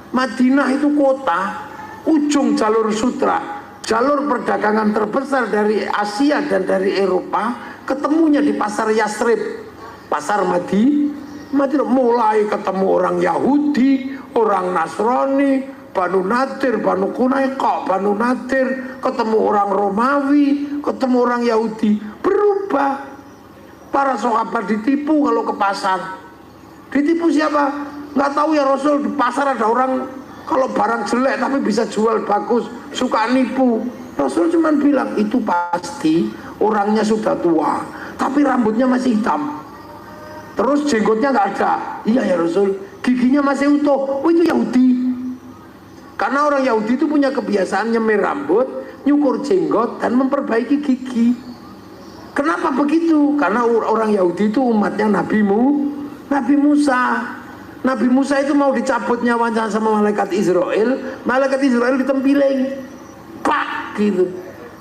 Madinah itu kota, ujung jalur sutra, jalur perdagangan terbesar dari Asia dan dari Eropa, ketemunya di pasar Yasrib, pasar Madinah, mulai ketemu orang Yahudi, orang Nasrani, Banu Nadir, Banu Qunaiqa, Banu Nadir, ketemu orang Romawi, ketemu orang Yahudi, berubah. Para sahabat ditipu kalau ke pasar. Ditipu siapa? Nggak tahu ya Rasul, di pasar ada orang kalau barang jelek tapi bisa jual bagus, suka nipu. Rasul cuma bilang itu pasti orangnya sudah tua, tapi rambutnya masih hitam. Terus jenggotnya nggak ada. Iya ya Rasul, giginya masih utuh. Oh itu Yahudi. Karena orang Yahudi itu punya kebiasaan nyemir rambut, nyukur jenggot, dan memperbaiki gigi. Kenapa begitu? Karena orang Yahudi itu umatnya Nabi Musa. Nabi Musa itu mau dicabut nyawanya sama malaikat Israel. Malaikat Israel ditempiling, pak gitu.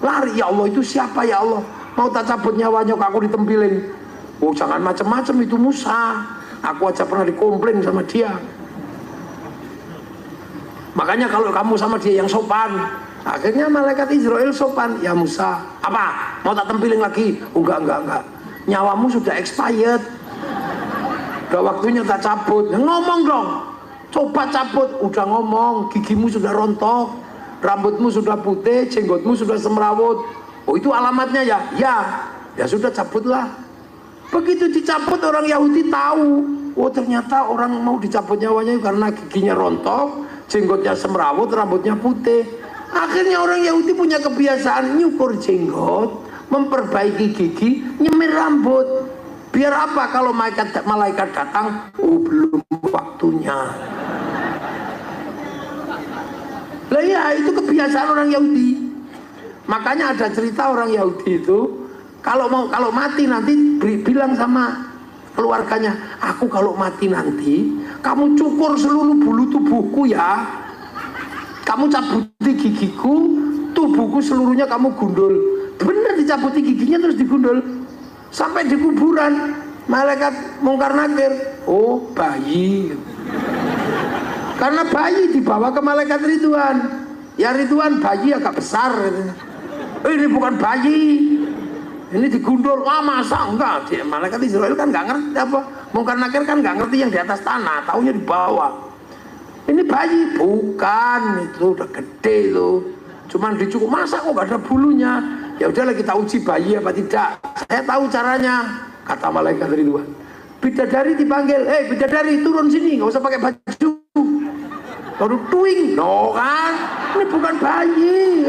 Lari, ya Allah itu siapa ya Allah? Mau tak cabut nyawanya kok aku ditempiling. Oh jangan macam-macam, itu Musa. Aku aja pernah dikomplain sama dia. Makanya kalau kamu sama dia yang sopan, akhirnya malaikat Israel sopan. Ya Musa, apa? Mau tak tempiling lagi? Oh, enggak. Nyawamu sudah expired. Udah waktunya tak cabut. Ngomong dong. Coba cabut. Udah ngomong. Gigimu sudah rontok. Rambutmu sudah putih. Jenggotmu sudah semrawut. Oh itu alamatnya ya? Ya sudah cabutlah. Begitu dicabut orang Yahudi tahu. Oh ternyata orang mau dicabut nyawanya karena giginya rontok, jenggotnya semrawut, rambutnya putih. Akhirnya orang Yahudi punya kebiasaan nyukur jenggot, memperbaiki gigi, nyemir rambut. Biar apa? Kalau malaikat datang, oh belum waktunya. Lah ya itu kebiasaan orang Yahudi. Makanya ada cerita orang Yahudi itu kalau mati nanti bilang sama keluarganya, aku kalau mati nanti kamu cukur seluruh bulu tubuhku ya, kamu cabuti gigiku, tubuhku seluruhnya kamu gundul. Bener dicabuti giginya terus digundul sampai di kuburan. Malaikat Mungkar Nakir, oh bayi, karena bayi dibawa ke malaikat Ridwan. Ya Ridwan bayi agak besar, ini bukan bayi, ini digundul. Wah masa enggak? Malaikat Israel kan nggak ngerti apa, Mungkar Nakir kan nggak ngerti yang di atas tanah, taunya di bawah. Ini bayi, bukan, itu udah gede loh, cuman dicukur. Masa kok gak ada bulunya? Ya udahlah kita uji bayi apa tidak. Saya tahu caranya, kata malaikat Ridwan. Bidadari dipanggil, bidadari turun sini, nggak usah pakai baju. Baru tuing, no kan? Ini bukan bayi.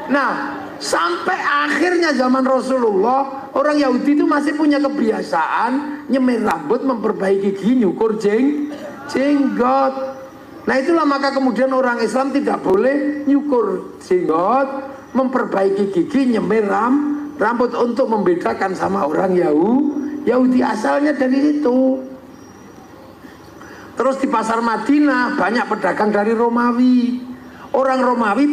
Nah, sampai akhirnya zaman Rasulullah, orang Yahudi itu masih punya kebiasaan nyemir rambut, memperbaiki gigi, nyukur jenggot. Nah itulah maka kemudian orang Islam tidak boleh nyukur jenggot, memperbaiki gigi, nyemir rambut untuk membedakan sama orang Yahudi. Asalnya dari situ. Terus di pasar Madinah banyak pedagang dari Romawi. Orang Romawi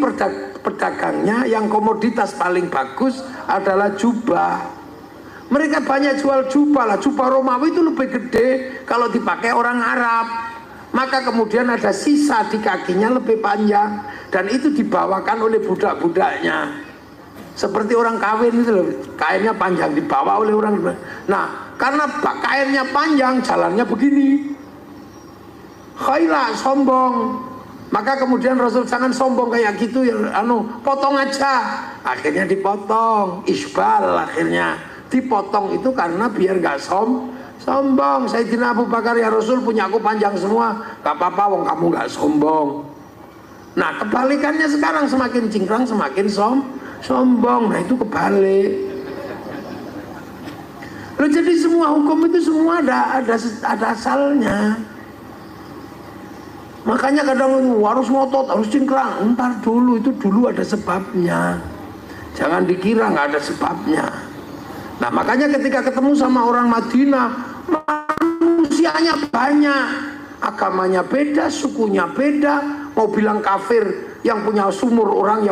pedagangnya yang komoditas paling bagus adalah jubah. Mereka banyak jual jubah lah. Jubah Romawi itu lebih gede kalau dipakai orang Arab. Maka kemudian ada sisa di kakinya lebih panjang, dan itu dibawakan oleh budak-budaknya. Seperti orang kawin itu loh, kainnya panjang dibawa oleh orang. Nah, karena kainnya panjang, jalannya begini. Khailah, sombong. Maka kemudian Rasul jangan sombong kayak gitu ya, potong aja. Akhirnya dipotong, isbal akhirnya dipotong itu karena biar nggak sombong. Sayyidina Abu Bakar, ya Rasul, punya aku panjang semua, gak apa-apa wong kamu gak sombong. Nah kebalikannya sekarang, semakin cingkrang semakin sombong. Nah itu kebalik. Loh, jadi semua hukum itu semua ada asalnya. Makanya kadang harus ngotot, harus cingkrang. Ntar dulu, itu dulu ada sebabnya. Jangan dikira nggak ada sebabnya. Nah makanya ketika ketemu sama orang Madinah, manusianya banyak, agamanya beda, sukunya beda. Mau bilang kafir yang punya sumur orang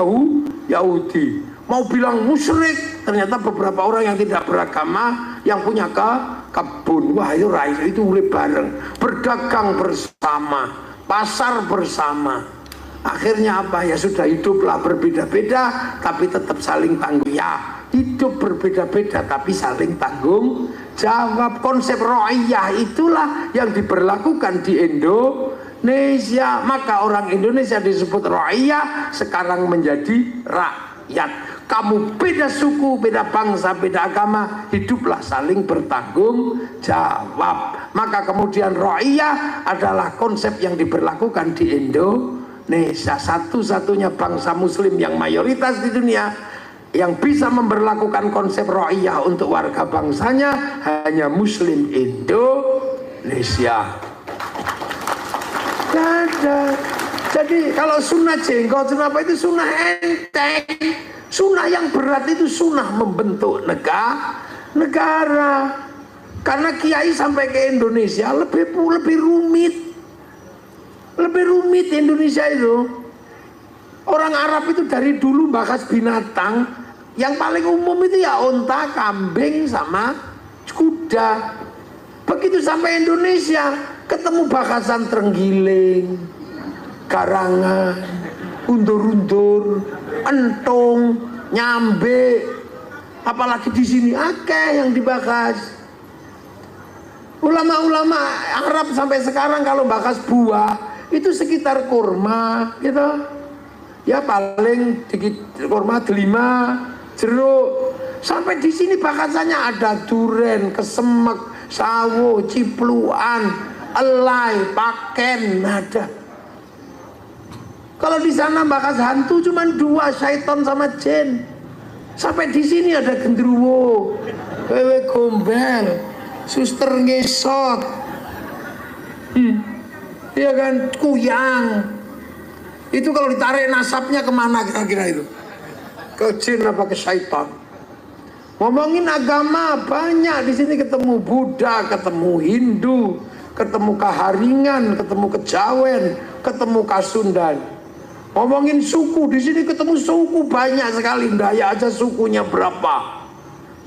Yahudi, mau bilang musyrik, ternyata beberapa orang yang tidak beragama yang punya kebun. Wah itu boleh bareng, berdagang bersama, pasar bersama. Akhirnya apa? Ya sudah, hiduplah berbeda-beda tapi tetap saling tanggung. Ya, hidup berbeda-beda tapi saling tanggung jawab. Konsep ro'iyah itulah yang diberlakukan di Indonesia. Maka orang Indonesia disebut ro'iyah, sekarang menjadi rakyat. Kamu beda suku, beda bangsa, beda agama, hiduplah saling bertanggung jawab. Maka kemudian ro'iyah adalah konsep yang diberlakukan di Indonesia. Satu-satunya bangsa muslim yang mayoritas di dunia yang bisa memberlakukan konsep ro'iyah untuk warga bangsanya hanya muslim Indonesia. Jadi kalau sunnah jenggot, sunnah apa itu? Sunnah enteng. Sunnah yang berat itu sunnah membentuk negara. Karena kiai sampai ke Indonesia lebih rumit. Lebih rumit Indonesia itu. Orang Arab itu dari dulu bahas binatang, yang paling umum itu ya unta, kambing, sama kuda. Begitu sampai Indonesia, ketemu bahasan terenggiling, garangan, undur-undur, entung, nyambe, apalagi di sini akeh yang dibahas. Ulama-ulama Arab sampai sekarang kalau bahas buah itu sekitar kurma, gitu. Ya paling dikit kurma, delima, jeruk. Sampai di sini bahasannya ada duren, kesemek, sawo, cipluan, elai, paken, ada. Kalau di sana bahas hantu cuma dua, syaitan sama jin. Sampai di sini ada gendruwo, wewe gombel, suster ngesot, iya kan, kuyang. Itu kalau ditarik nasabnya kemana kira-kira itu? Ke jin apa ke syaitan? Ngomongin agama banyak di sini, ketemu Buddha, ketemu Hindu, ketemu Kaharingan, ketemu Kejawen, ketemu Kasundan. Ngomongin suku, di sini ketemu suku banyak sekali. Dayak aja sukunya berapa,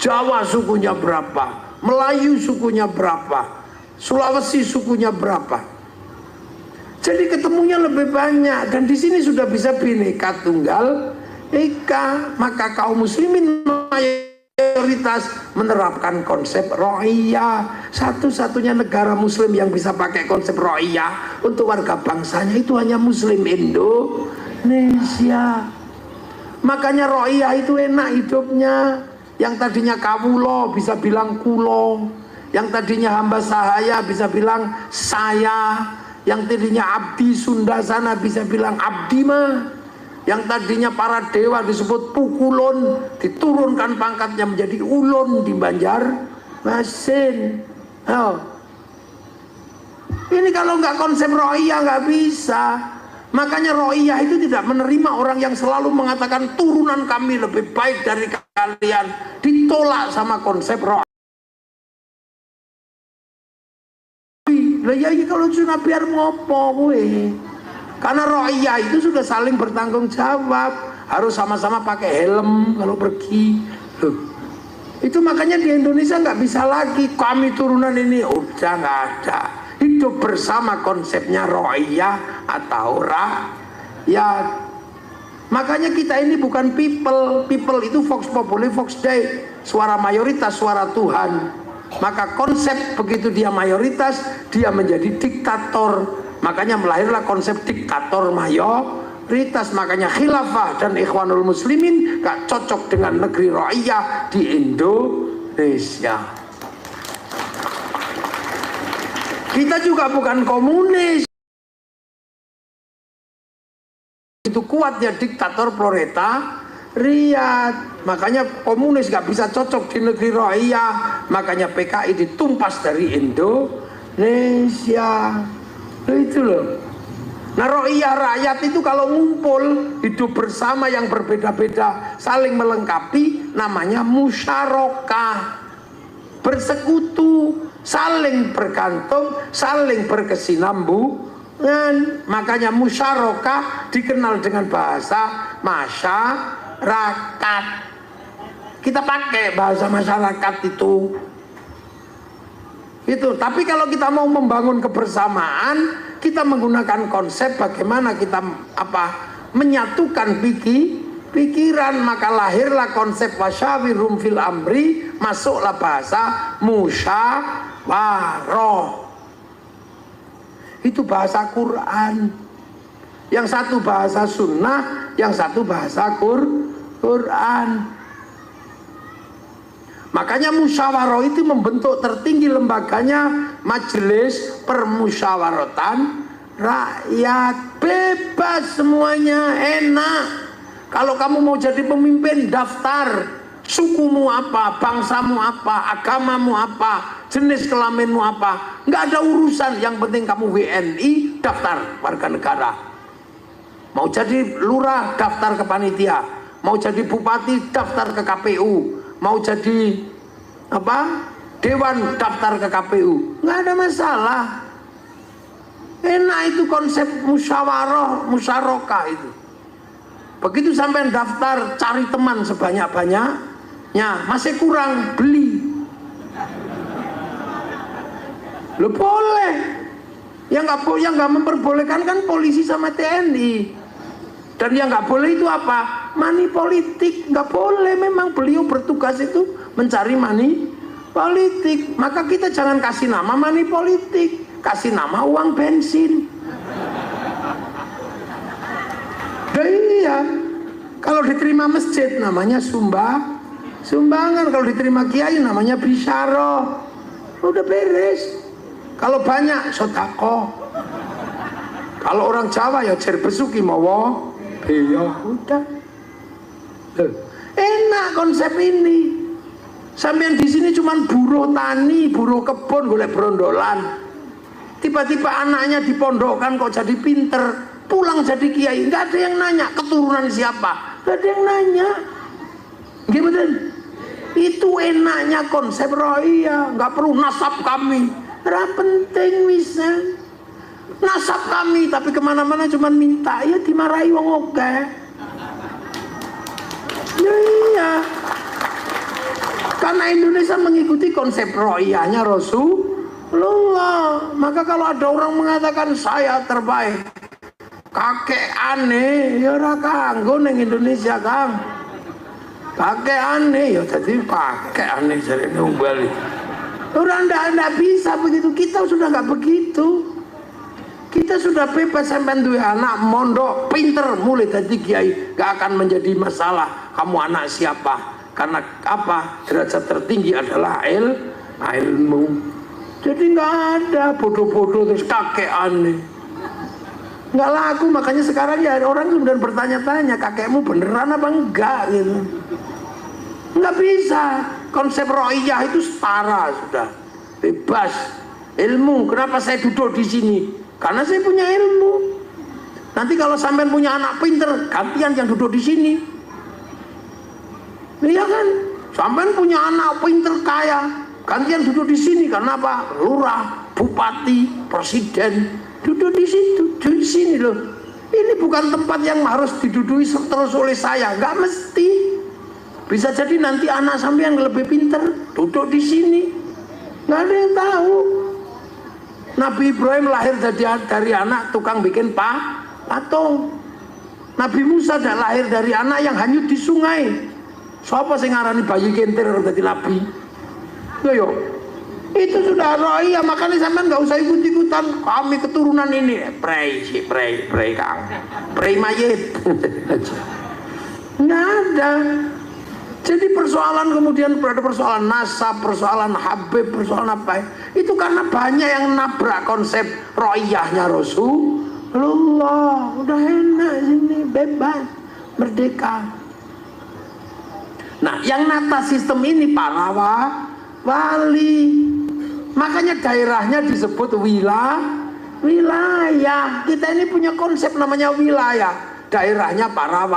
Jawa sukunya berapa, Melayu sukunya berapa, Sulawesi sukunya berapa. Jadi ketemunya lebih banyak, dan di sini sudah bisa Bhinneka Tunggal Ika. Maka kaum muslimin mayoritas menerapkan konsep ro'iyah. Satu-satunya negara muslim yang bisa pakai konsep ro'iyah untuk warga bangsanya itu hanya muslim Indonesia. Makanya ro'iyah itu enak hidupnya. Yang tadinya kawulo bisa bilang kulo, yang tadinya hamba sahaya bisa bilang saya, yang tadinya abdi Sunda sana bisa bilang abdi mah, yang tadinya para dewa disebut pukulon diturunkan pangkatnya menjadi ulon di Banjarmasin. Ini kalau nggak konsep ro'iyah nggak bisa. Makanya ro'iyah itu tidak menerima orang yang selalu mengatakan turunan kami lebih baik dari kalian. Ditolak sama konsep ro'iyah. Lah ya kalau sudah biar ngopo gue. Karena ro'iyah itu sudah saling bertanggung jawab, harus sama-sama pakai helm kalau pergi. Loh, itu makanya di Indonesia nggak bisa lagi kami turunan ini, udah nggak ada. Hidup bersama konsepnya ro'iyah atau rakyat. Makanya kita ini bukan people itu vox populi, vox dei, suara mayoritas, suara Tuhan. Maka konsep begitu dia mayoritas, dia menjadi diktator. Makanya melahirlah konsep diktator mayoritas. Makanya khilafah dan ikhwanul muslimin gak cocok dengan negeri ro'iyah di Indonesia. Indonesia. Kita juga bukan komunis. Itu kuat ya diktator proletariat. Makanya komunis gak bisa cocok di negeri rohia. Makanya PKI ditumpas dari Indonesia. Nah, itu loh. Nah, rohia rakyat itu kalau ngumpul hidup bersama yang berbeda-beda saling melengkapi namanya musyarakah. Bersekutu, saling bergantung, saling berkesinambungan. Makanya musyarakah dikenal dengan bahasa masyarakat. Kita pakai bahasa masyarakat itu. Tapi kalau kita mau membangun kebersamaan, kita menggunakan konsep bagaimana kita menyatukan pikiran, maka lahirlah konsep wasyawirum fil amri, masuklah bahasa musyawarah. Itu bahasa Quran. Yang satu bahasa sunnah, yang satu bahasa Quran. Makanya musyawarah itu membentuk tertinggi lembaganya Majelis Permusyawaratan Rakyat. Bebas semuanya, enak. Kalau kamu mau jadi pemimpin, daftar sukumu apa, bangsamu apa, agamamu apa, jenis kelaminmu apa. Nggak ada urusan, yang penting kamu WNI, daftar warga negara. Mau jadi lurah, daftar ke panitia. Mau jadi bupati, daftar ke KPU. Mau jadi dewan, daftar ke KPU. Nggak ada masalah. Enak itu konsep musyarakah itu. Begitu sampai daftar, cari teman sebanyak-banyaknya. Masih kurang, beli. Lo boleh. Yang nggak memperbolehkan kan polisi sama TNI. Dan yang nggak boleh itu apa? Money politik. Nggak boleh, memang beliau bertugas itu mencari money politik. Maka kita jangan kasih nama money politik, kasih nama uang bensin. Iya, kalau diterima masjid namanya sumbangan, kalau diterima kiai namanya bisyaro. Udah beres. Kalau banyak sodako. Kalau orang Jawa ya jer besuki mawa. Ya udah. Enak konsep ini. Sampean di sini cuman buruh tani, buruh kebun, golek brondolan. Tiba-tiba anaknya dipondokkan kok jadi pinter, pulang jadi kiai. Nggak ada yang nanya keturunan siapa, nggak ada yang nanya. Gimana? Itu enaknya konsep rohia. Nggak perlu nasab kami. Nggak penting misal. Nasab kami, tapi kemana-mana cuman minta, ya dimarahi wong oke. Ya iya. Karena Indonesia mengikuti konsep rohiyahnya Rasulullah. Maka kalau ada orang mengatakan saya terbaik, kakek aneh, ya ora kanggo ning Indonesia, Kang. Kakek aneh, ya jadi kakek aneh jarene umbali. Orang ndak bisa begitu, kita sudah nggak begitu. Kita sudah bebas sampai duwe anak mondok pinter mulai dari kiai, gak akan menjadi masalah kamu anak siapa, karena apa? Derajat tertinggi adalah ilmu. Jadi nggak ada bodoh-bodoh terus kakek aneh, nggak laku. Makanya sekarang ya orang kemudian bertanya-tanya kakekmu beneran apa enggak gitu. Nggak bisa. Konsep rohiyah itu setara sudah, bebas ilmu. Kenapa saya duduk di sini? Karena saya punya ilmu. Nanti kalau sampean punya anak pinter, gantian yang duduk di sini. Iya kan? Sampean punya anak pinter kaya, gantian duduk di sini. Karena apa? Lurah, bupati, presiden duduk di situ, di sini loh. Ini bukan tempat yang harus diduduki terus oleh saya. Nggak mesti. Bisa jadi nanti anak sampean lebih pinter duduk di sini. Nggak ada yang tahu. Nabi Ibrahim lahir dari anak tukang bikin patung. Nabi Musa lahir dari anak yang hanyut di sungai. Siapa sing ngarani bayi kentir dadi nabi? Yo, itu sudah rohiyah. Makanya sampean nggak usah ikut-ikutan. Kami keturunan ini, prei Kang, prei mayit. Nggak ada. Jadi persoalan kemudian ada persoalan nasab, persoalan Habib, persoalan apa itu karena banyak yang nabrak konsep roiyahnya Rasulullah. Udah enak sini, bebas, merdeka. Nah, yang nata sistem ini para wali. Makanya daerahnya disebut wilayah. Kita ini punya konsep namanya wilayah. Daerahnya para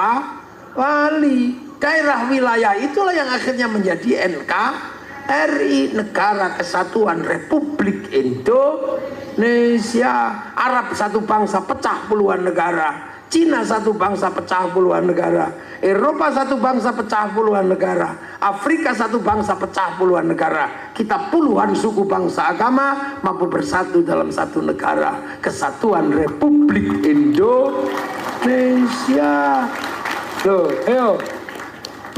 wali. Daerah wilayah itulah yang akhirnya menjadi NKRI, Negara Kesatuan Republik Indonesia. Arab satu bangsa pecah puluhan negara, Cina satu bangsa pecah puluhan negara, Eropa satu bangsa pecah puluhan negara, Afrika satu bangsa pecah puluhan negara. Kita puluhan suku bangsa agama mampu bersatu dalam satu negara, Kesatuan Republik Indonesia. Loh, ayo.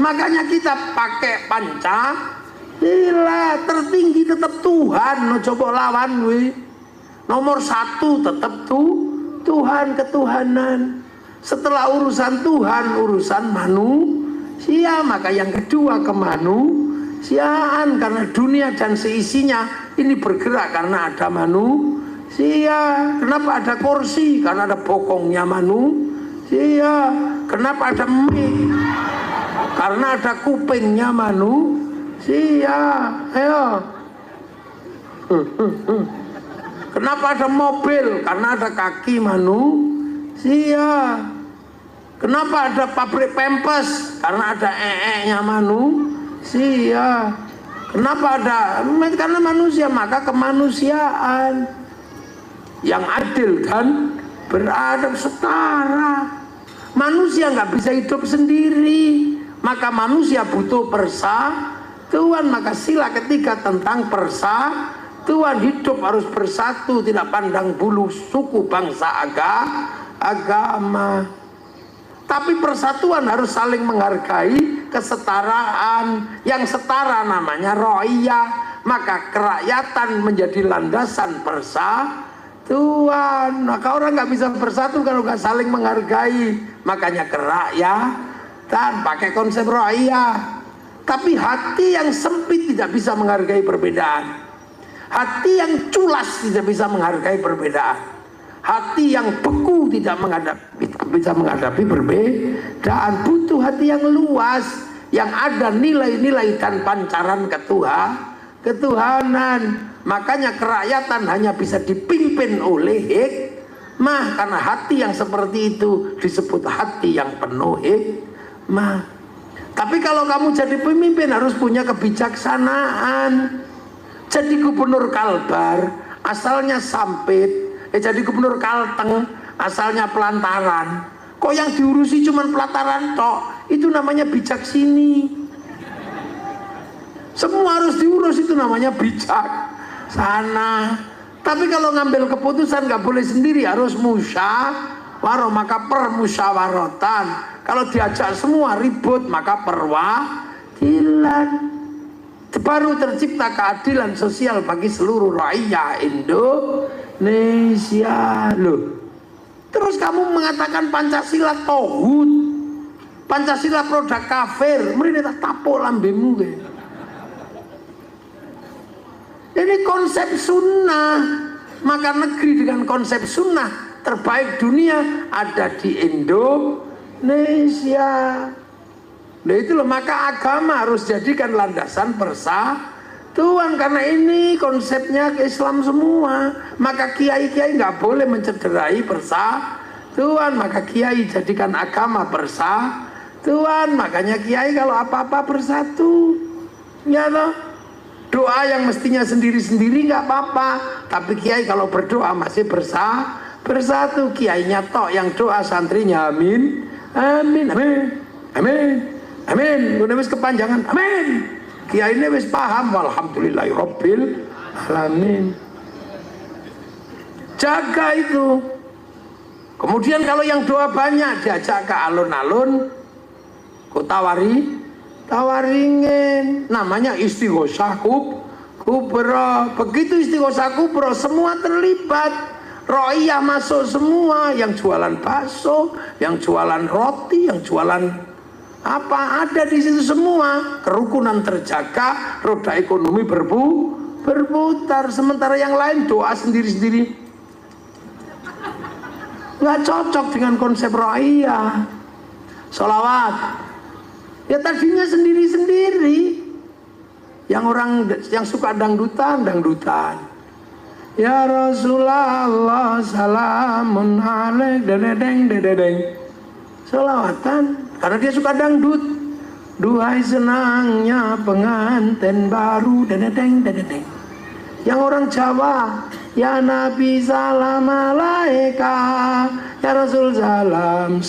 Makanya kita pakai Pancasila, tertinggi tetap Tuhan. No coba lawan we. Nomor satu tetap Tuhan, ketuhanan. Setelah urusan Tuhan, urusan manusia. Maka yang kedua kemanusiaan, karena dunia dan seisinya ini bergerak karena ada manusia. Kenapa ada kursi? Karena ada bokongnya manusia. Kenapa ada mic? Karena ada kupingnya manusia. Ayo. Kenapa ada mobil? Karena ada kaki manusia. Kenapa ada pabrik Pampers? Karena ada nya manusia. Kenapa ada? Karena manusia. Maka kemanusiaan yang adil dan beradab setara. Manusia nggak bisa hidup sendiri. Maka manusia butuh persatuan. Maka sila ketiga tentang persatuan. Hidup harus bersatu, tidak pandang bulu suku, bangsa, agama. Tapi persatuan harus saling menghargai, kesetaraan. Yang setara namanya ro'iyah. Maka kerakyatan menjadi landasan persatuan. Maka orang nggak bisa bersatu kalau nggak saling menghargai. Makanya kerakyatan pakai konsep ro'iyah. Tapi hati yang sempit tidak bisa menghargai perbedaan. Hati yang culas tidak bisa menghargai perbedaan. Hati yang beku tidak bisa menghadapi perbedaan. Butuh hati yang luas, yang ada nilai-nilai dan pancaran ketuhanan. Makanya kerakyatan hanya bisa dipimpin oleh hikmah. Karena hati yang seperti itu disebut hati yang penuh hikmah. Tapi kalau kamu jadi pemimpin harus punya kebijaksanaan. Jadi gubernur Kalbar asalnya Sampit, jadi gubernur Kalteng asalnya Pelantaran. Kok yang diurusi cuma pelataran tok? Itu namanya bijaksini. Semua harus diurus, itu namanya bijaksana. Tapi kalau ngambil keputusan nggak boleh sendiri, harus musyawarah. Maka permusyawaratan. Kalau diajak semua ribut, maka perwakilan. Baru tercipta keadilan sosial bagi seluruh rakyat Indonesia. Loh, terus kamu mengatakan Pancasila tauhid, Pancasila produk kafir, mrene tak tapuk lambemu kowe. Ini konsep sunnah. Maka negeri dengan konsep sunnah terbaik dunia ada di Indonesia. Nah itu loh, maka agama harus jadikan landasan persatuan. Karena ini konsepnya ke Islam semua. Maka kiai-kiai nggak boleh mencederai persatuan. Maka kiai jadikan agama persatuan. Makanya kiai kalau apa-apa bersatu, ya toh. Doa yang mestinya sendiri-sendiri nggak apa-apa. Tapi kiai kalau berdoa masih bersatu. Kiainya tok yang doa, santrinya amin, amin, amin, amin. Amin, udah wis kepanjangan. Amin. Kiai ini wis paham. Walhamdulillahirabbil alamin. Jaga itu. Kemudian kalau yang doa banyak diajak ke alun-alun, kok tawaringin. Namanya istighosah kubra. Begitu istighosah kubra semua terlibat. Ro'iyah masuk semua. Yang jualan bakso, yang jualan roti, yang jualan Apa ada di situ semua, kerukunan terjaga, roda ekonomi berputar. Sementara yang lain doa sendiri-sendiri, nggak cocok dengan konsep ro'iyah. Sholawat ya tadinya sendiri-sendiri. Yang orang yang suka dangdutan, ya Rasulullah salamun alaik dedeng sholawatan karena dia suka dangdut. Duhai senangnya pengantin baru dedeng. Yang orang Jawa, ya Nabi salam alaika, ya Rasul salam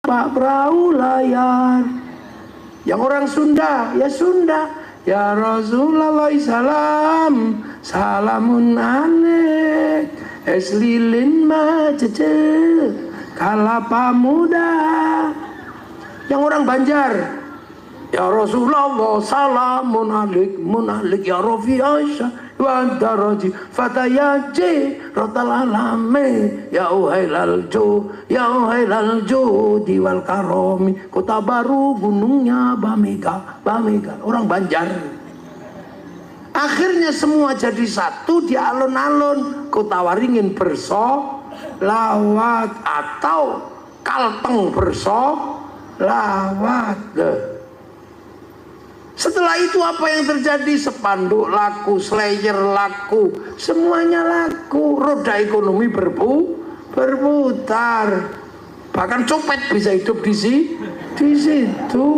Pak perahu layar. Yang orang Sunda, ya Sunda, ya Rasulullah salamun alaik, es lilin macece kalapa muda. Yang orang Banjar, ya Rasulullah salamun alik ya Rafi Aisyah wa daraji fatayaji rotalalame ya uhailal jo diwal karomi kota baru gunungnya Bamega. Orang Banjar. Akhirnya semua jadi satu di alun-alun Kota Waringin bersolawat atau Kalteng bersolawat. Setelah itu apa yang terjadi? Spanduk laku, slayer laku, semuanya laku. Roda ekonomi berputar. Bahkan copet bisa hidup di situ.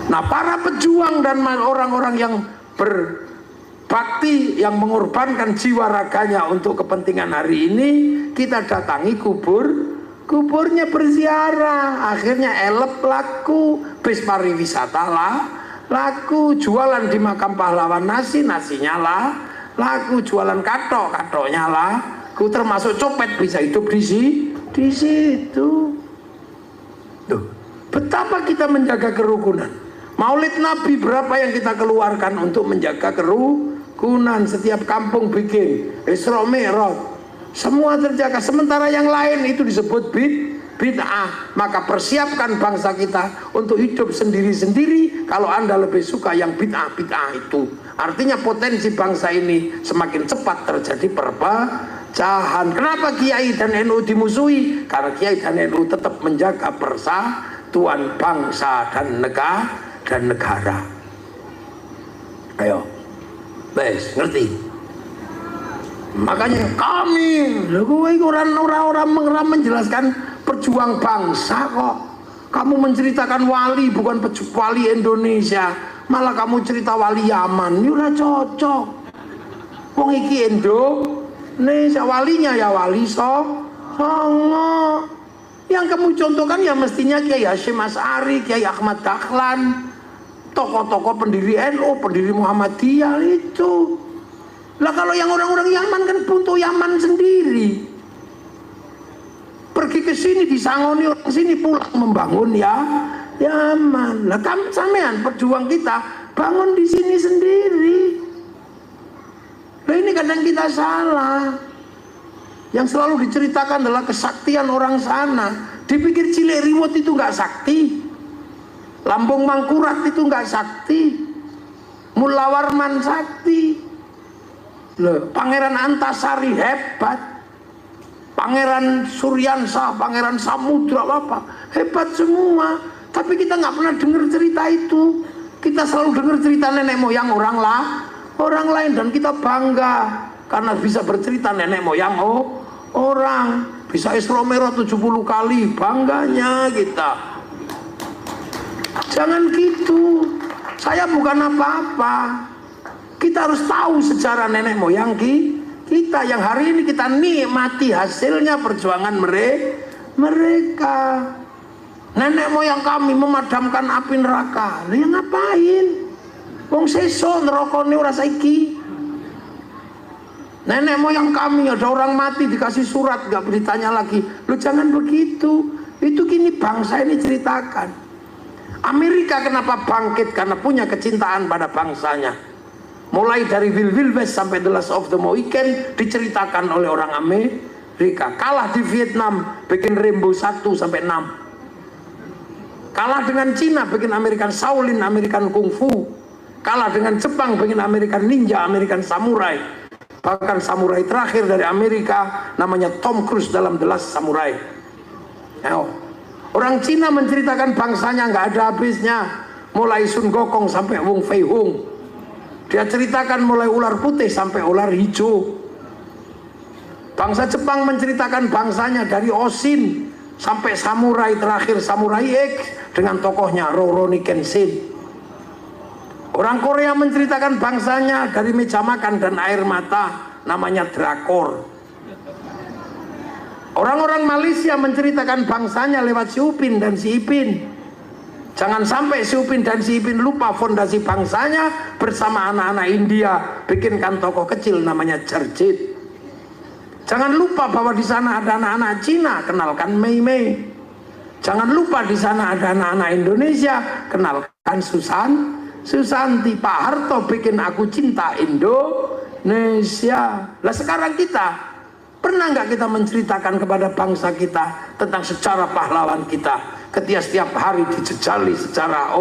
Nah, para pejuang dan orang-orang yang berbakti, yang mengorbankan jiwa raganya untuk kepentingan hari ini, kita datangi kuburnya berziarah. Akhirnya elep laku, bis pariwisata laku, jualan di makam pahlawan nasinya laku, jualan katoknya laku, termasuk copet bisa hidup di situ. Tuh, betapa kita menjaga kerukunan. Maulid Nabi berapa yang kita keluarkan untuk menjaga kerukunan. Setiap kampung bikin Isra Mi'raj, semua terjaga. Sementara yang lain itu disebut bid'ah. Maka persiapkan bangsa kita untuk hidup sendiri-sendiri. Kalau Anda lebih suka yang bid'ah itu, artinya potensi bangsa ini semakin cepat terjadi perpecahan. Kenapa Kiai dan NU dimusuhi? Karena Kiai dan NU tetap menjaga persatuan bangsa dan negara. Ayo, bes, ngerti? Makanya kami, orang menjelaskan perjuang bangsa kok. Kamu menceritakan wali, bukan wali Indonesia, malah kamu cerita wali Yaman. Ini udah cocok. Wong iki Indonesia, walinya ya wali Songo. Yang kamu contohkan ya mestinya Kiai Hasyim Asy'ari, Kiai Ahmad Dahlan, tokoh-tokoh pendiri NU, pendiri Muhammadiyah itu. Lah kalau yang orang-orang Yaman kan punto Yaman sendiri. Pergi ke sini disangoni orang sini pulang membangun ya Yaman. Lah sampean perjuang kita bangun di sini sendiri. Lah ini kadang kita salah. Yang selalu diceritakan adalah kesaktian orang sana. Dipikir Cilik Riwut itu nggak sakti. Lampung Mangkurat itu nggak sakti. Mula Warman sakti. Loh, Pangeran Antasari hebat. Pangeran Suryansah, Pangeran Samudra apa hebat semua. Tapi kita nggak pernah dengar cerita itu. Kita selalu dengar cerita nenek moyang orang lain, dan kita bangga karena bisa bercerita nenek moyang orang. Bisa Isra Mi'raj 70 kali, bangganya kita. Jangan gitu. Saya bukan apa-apa. Kita harus tahu sejarah nenek moyang kita yang hari ini kita nikmati hasilnya perjuangan mereka. Nenek moyang kami memadamkan api neraka. Lah yang ngapain? Wong sesuk neraka ora saiki. Nenek moyang kami ada orang mati dikasih surat gak beritanya lagi. Lu jangan begitu. Itu kini bangsa ini ceritakan. Amerika kenapa bangkit? Karena punya kecintaan pada bangsanya. Mulai dari Will West sampai The Last of the Mohican diceritakan oleh orang Amerika. Kalah di Vietnam, bikin Rambo 1 sampai 6. Kalah dengan Cina, bikin American Shaolin, American Kung Fu. Kalah dengan Jepang, bikin American Ninja, American Samurai. Bahkan samurai terakhir dari Amerika namanya Tom Cruise dalam The Last Samurai. Orang Cina menceritakan bangsanya nggak ada habisnya, mulai Sun Gokong sampai Wong Fei Hung. Dia ceritakan mulai ular putih sampai ular hijau. Bangsa Jepang menceritakan bangsanya dari Oshin sampai samurai terakhir Samurai X dengan tokohnya Rurouni Kenshin. Orang Korea menceritakan bangsanya dari meja makan dan air mata, namanya drakor. Orang-orang Malaysia menceritakan bangsanya lewat si Upin dan si Ipin. Jangan sampai si Upin dan si Ipin lupa fondasi bangsanya bersama anak-anak India bikinkan tokoh kecil namanya Jarjit. Jangan lupa bahwa di sana ada anak-anak Cina, kenalkan Mei Mei. Jangan lupa di sana ada anak-anak Indonesia, kenalkan Susanti. Pak Harto bikin Aku Cinta Indonesia. Lah sekarang kita, pernah nggak kita menceritakan kepada bangsa kita tentang sejarah pahlawan kita? Ketika setiap hari dijejali sejarah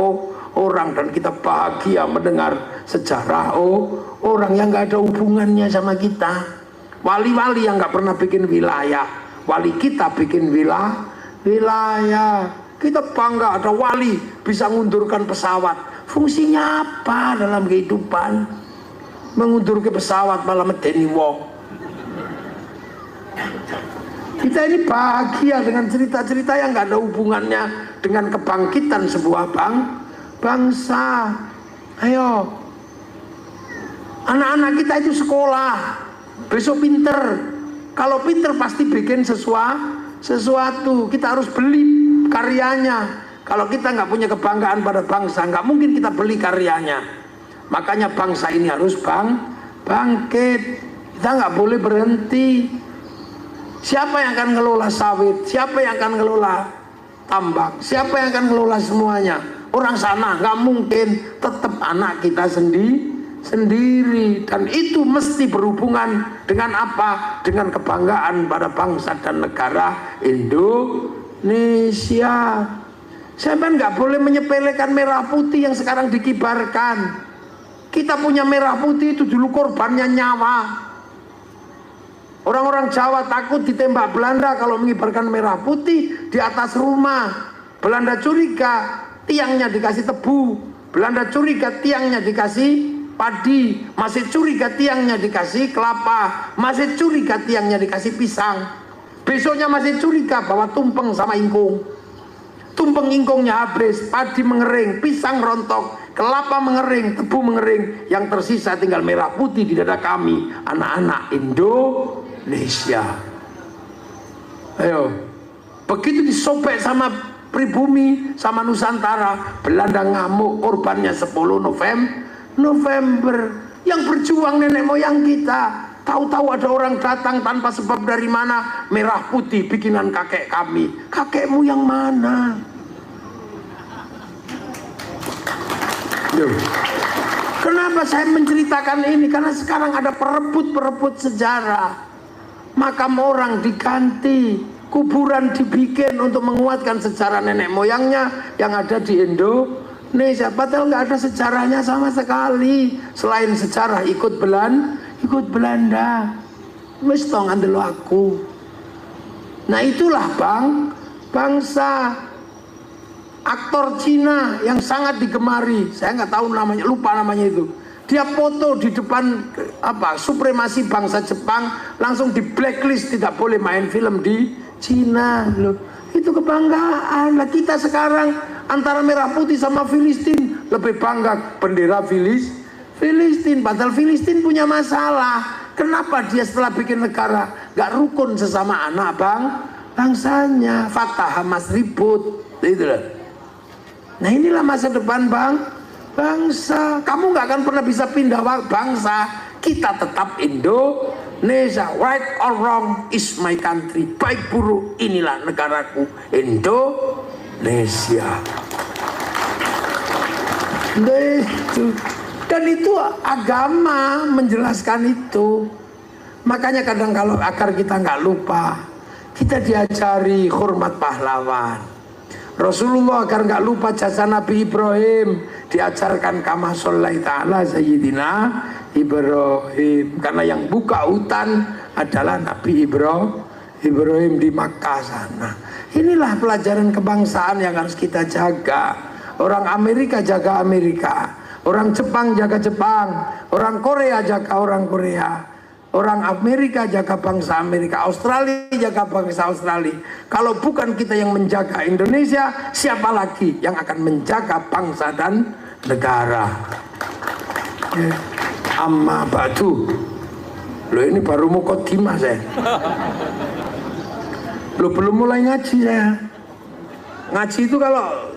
orang dan kita bahagia mendengar sejarah orang yang nggak ada hubungannya sama kita. Wali-wali yang nggak pernah bikin wilayah, wali kita bikin wilayah. Kita bangga ada wali bisa mengundurkan pesawat. Fungsinya apa dalam kehidupan? Mengundur ke pesawat malah medeni wong. Kita ini bahagia dengan cerita-cerita yang nggak ada hubungannya dengan kebangkitan sebuah bangsa. Ayo, anak-anak kita itu sekolah, besok pinter. Kalau pinter pasti bikin sesuatu. Kita harus beli karyanya. Kalau kita nggak punya kebanggaan pada bangsa, nggak mungkin kita beli karyanya. Makanya bangsa ini harus bangkit. Kita nggak boleh berhenti. Siapa yang akan ngelola sawit? Siapa yang akan ngelola tambak? Siapa yang akan ngelola semuanya? Orang sana nggak mungkin. Tetap anak kita sendiri. Dan itu mesti berhubungan dengan apa? Dengan kebanggaan pada bangsa dan negara Indonesia. Saya nggak boleh menyepelekan merah putih yang sekarang dikibarkan. Kita punya merah putih itu dulu korbannya nyawa. Orang-orang Jawa takut ditembak Belanda kalau mengibarkan merah putih di atas rumah. Belanda curiga tiangnya dikasih tebu. Belanda curiga tiangnya dikasih padi. Masih curiga tiangnya dikasih kelapa. Masih curiga tiangnya dikasih pisang. Besoknya masih curiga bahwa tumpeng sama ingkung. Tumpeng ingkungnya habis, padi mengering, pisang rontok, kelapa mengering, tebu mengering. Yang tersisa tinggal merah putih di dada kami, anak-anak Indonesia. Ayo, begitu disobek sama pribumi, sama Nusantara, Belanda ngamuk, korbannya 10 November. Yang berjuang nenek moyang kita. Tahu-tahu ada orang datang tanpa sebab dari mana, merah putih bikinan kakek kami. Kakekmu yang mana? Kenapa saya menceritakan ini? Karena sekarang ada perebut sejarah. Makam orang diganti, kuburan dibikin untuk menguatkan sejarah nenek moyangnya yang ada di Indonesia. Padahal nggak ada sejarahnya sama sekali. Selain sejarah ikut Belanda. Wis tong andelo aku. Nah itulah bangsa. Aktor Cina yang sangat digemari, saya nggak tahu namanya, lupa namanya itu. Dia foto di depan supremasi bangsa Jepang, langsung di blacklist, tidak boleh main film di Cina. Loh, itu kebanggaan. Nah kita sekarang antara merah putih sama Filistin, lebih bangga bendera Filistin. Padahal Filistin punya masalah. Kenapa dia setelah bikin negara nggak rukun sesama anak bangsanya? Fatah Hamas ribut, itu loh. Nah inilah masa depan bangsa. Kamu nggak akan pernah bisa pindah bangsa. Kita tetap Indonesia. Right or wrong is my country. Baik buruk inilah negaraku, Indonesia. Dan itu agama menjelaskan itu. Makanya kadang kalau agar kita nggak lupa, kita diajari hormat pahlawan. Rasulullah agar nggak lupa jasa Nabi Ibrahim, diajarkan kama shollaita ala sayyidina Ibrahim. Karena yang buka hutan adalah Nabi Ibrahim di Makkah sana. Inilah pelajaran kebangsaan yang harus kita jaga. Orang Amerika jaga Amerika, orang Jepang jaga Jepang, orang Korea jaga orang Korea, orang Amerika jaga bangsa Amerika, Australia jaga bangsa Australia. Kalau bukan kita yang menjaga Indonesia, siapa lagi yang akan menjaga bangsa dan negara? Amma ba'du. Loh, ini baru mukaddimah saya. Loh, belum mulai ngaji saya. Ngaji itu kalau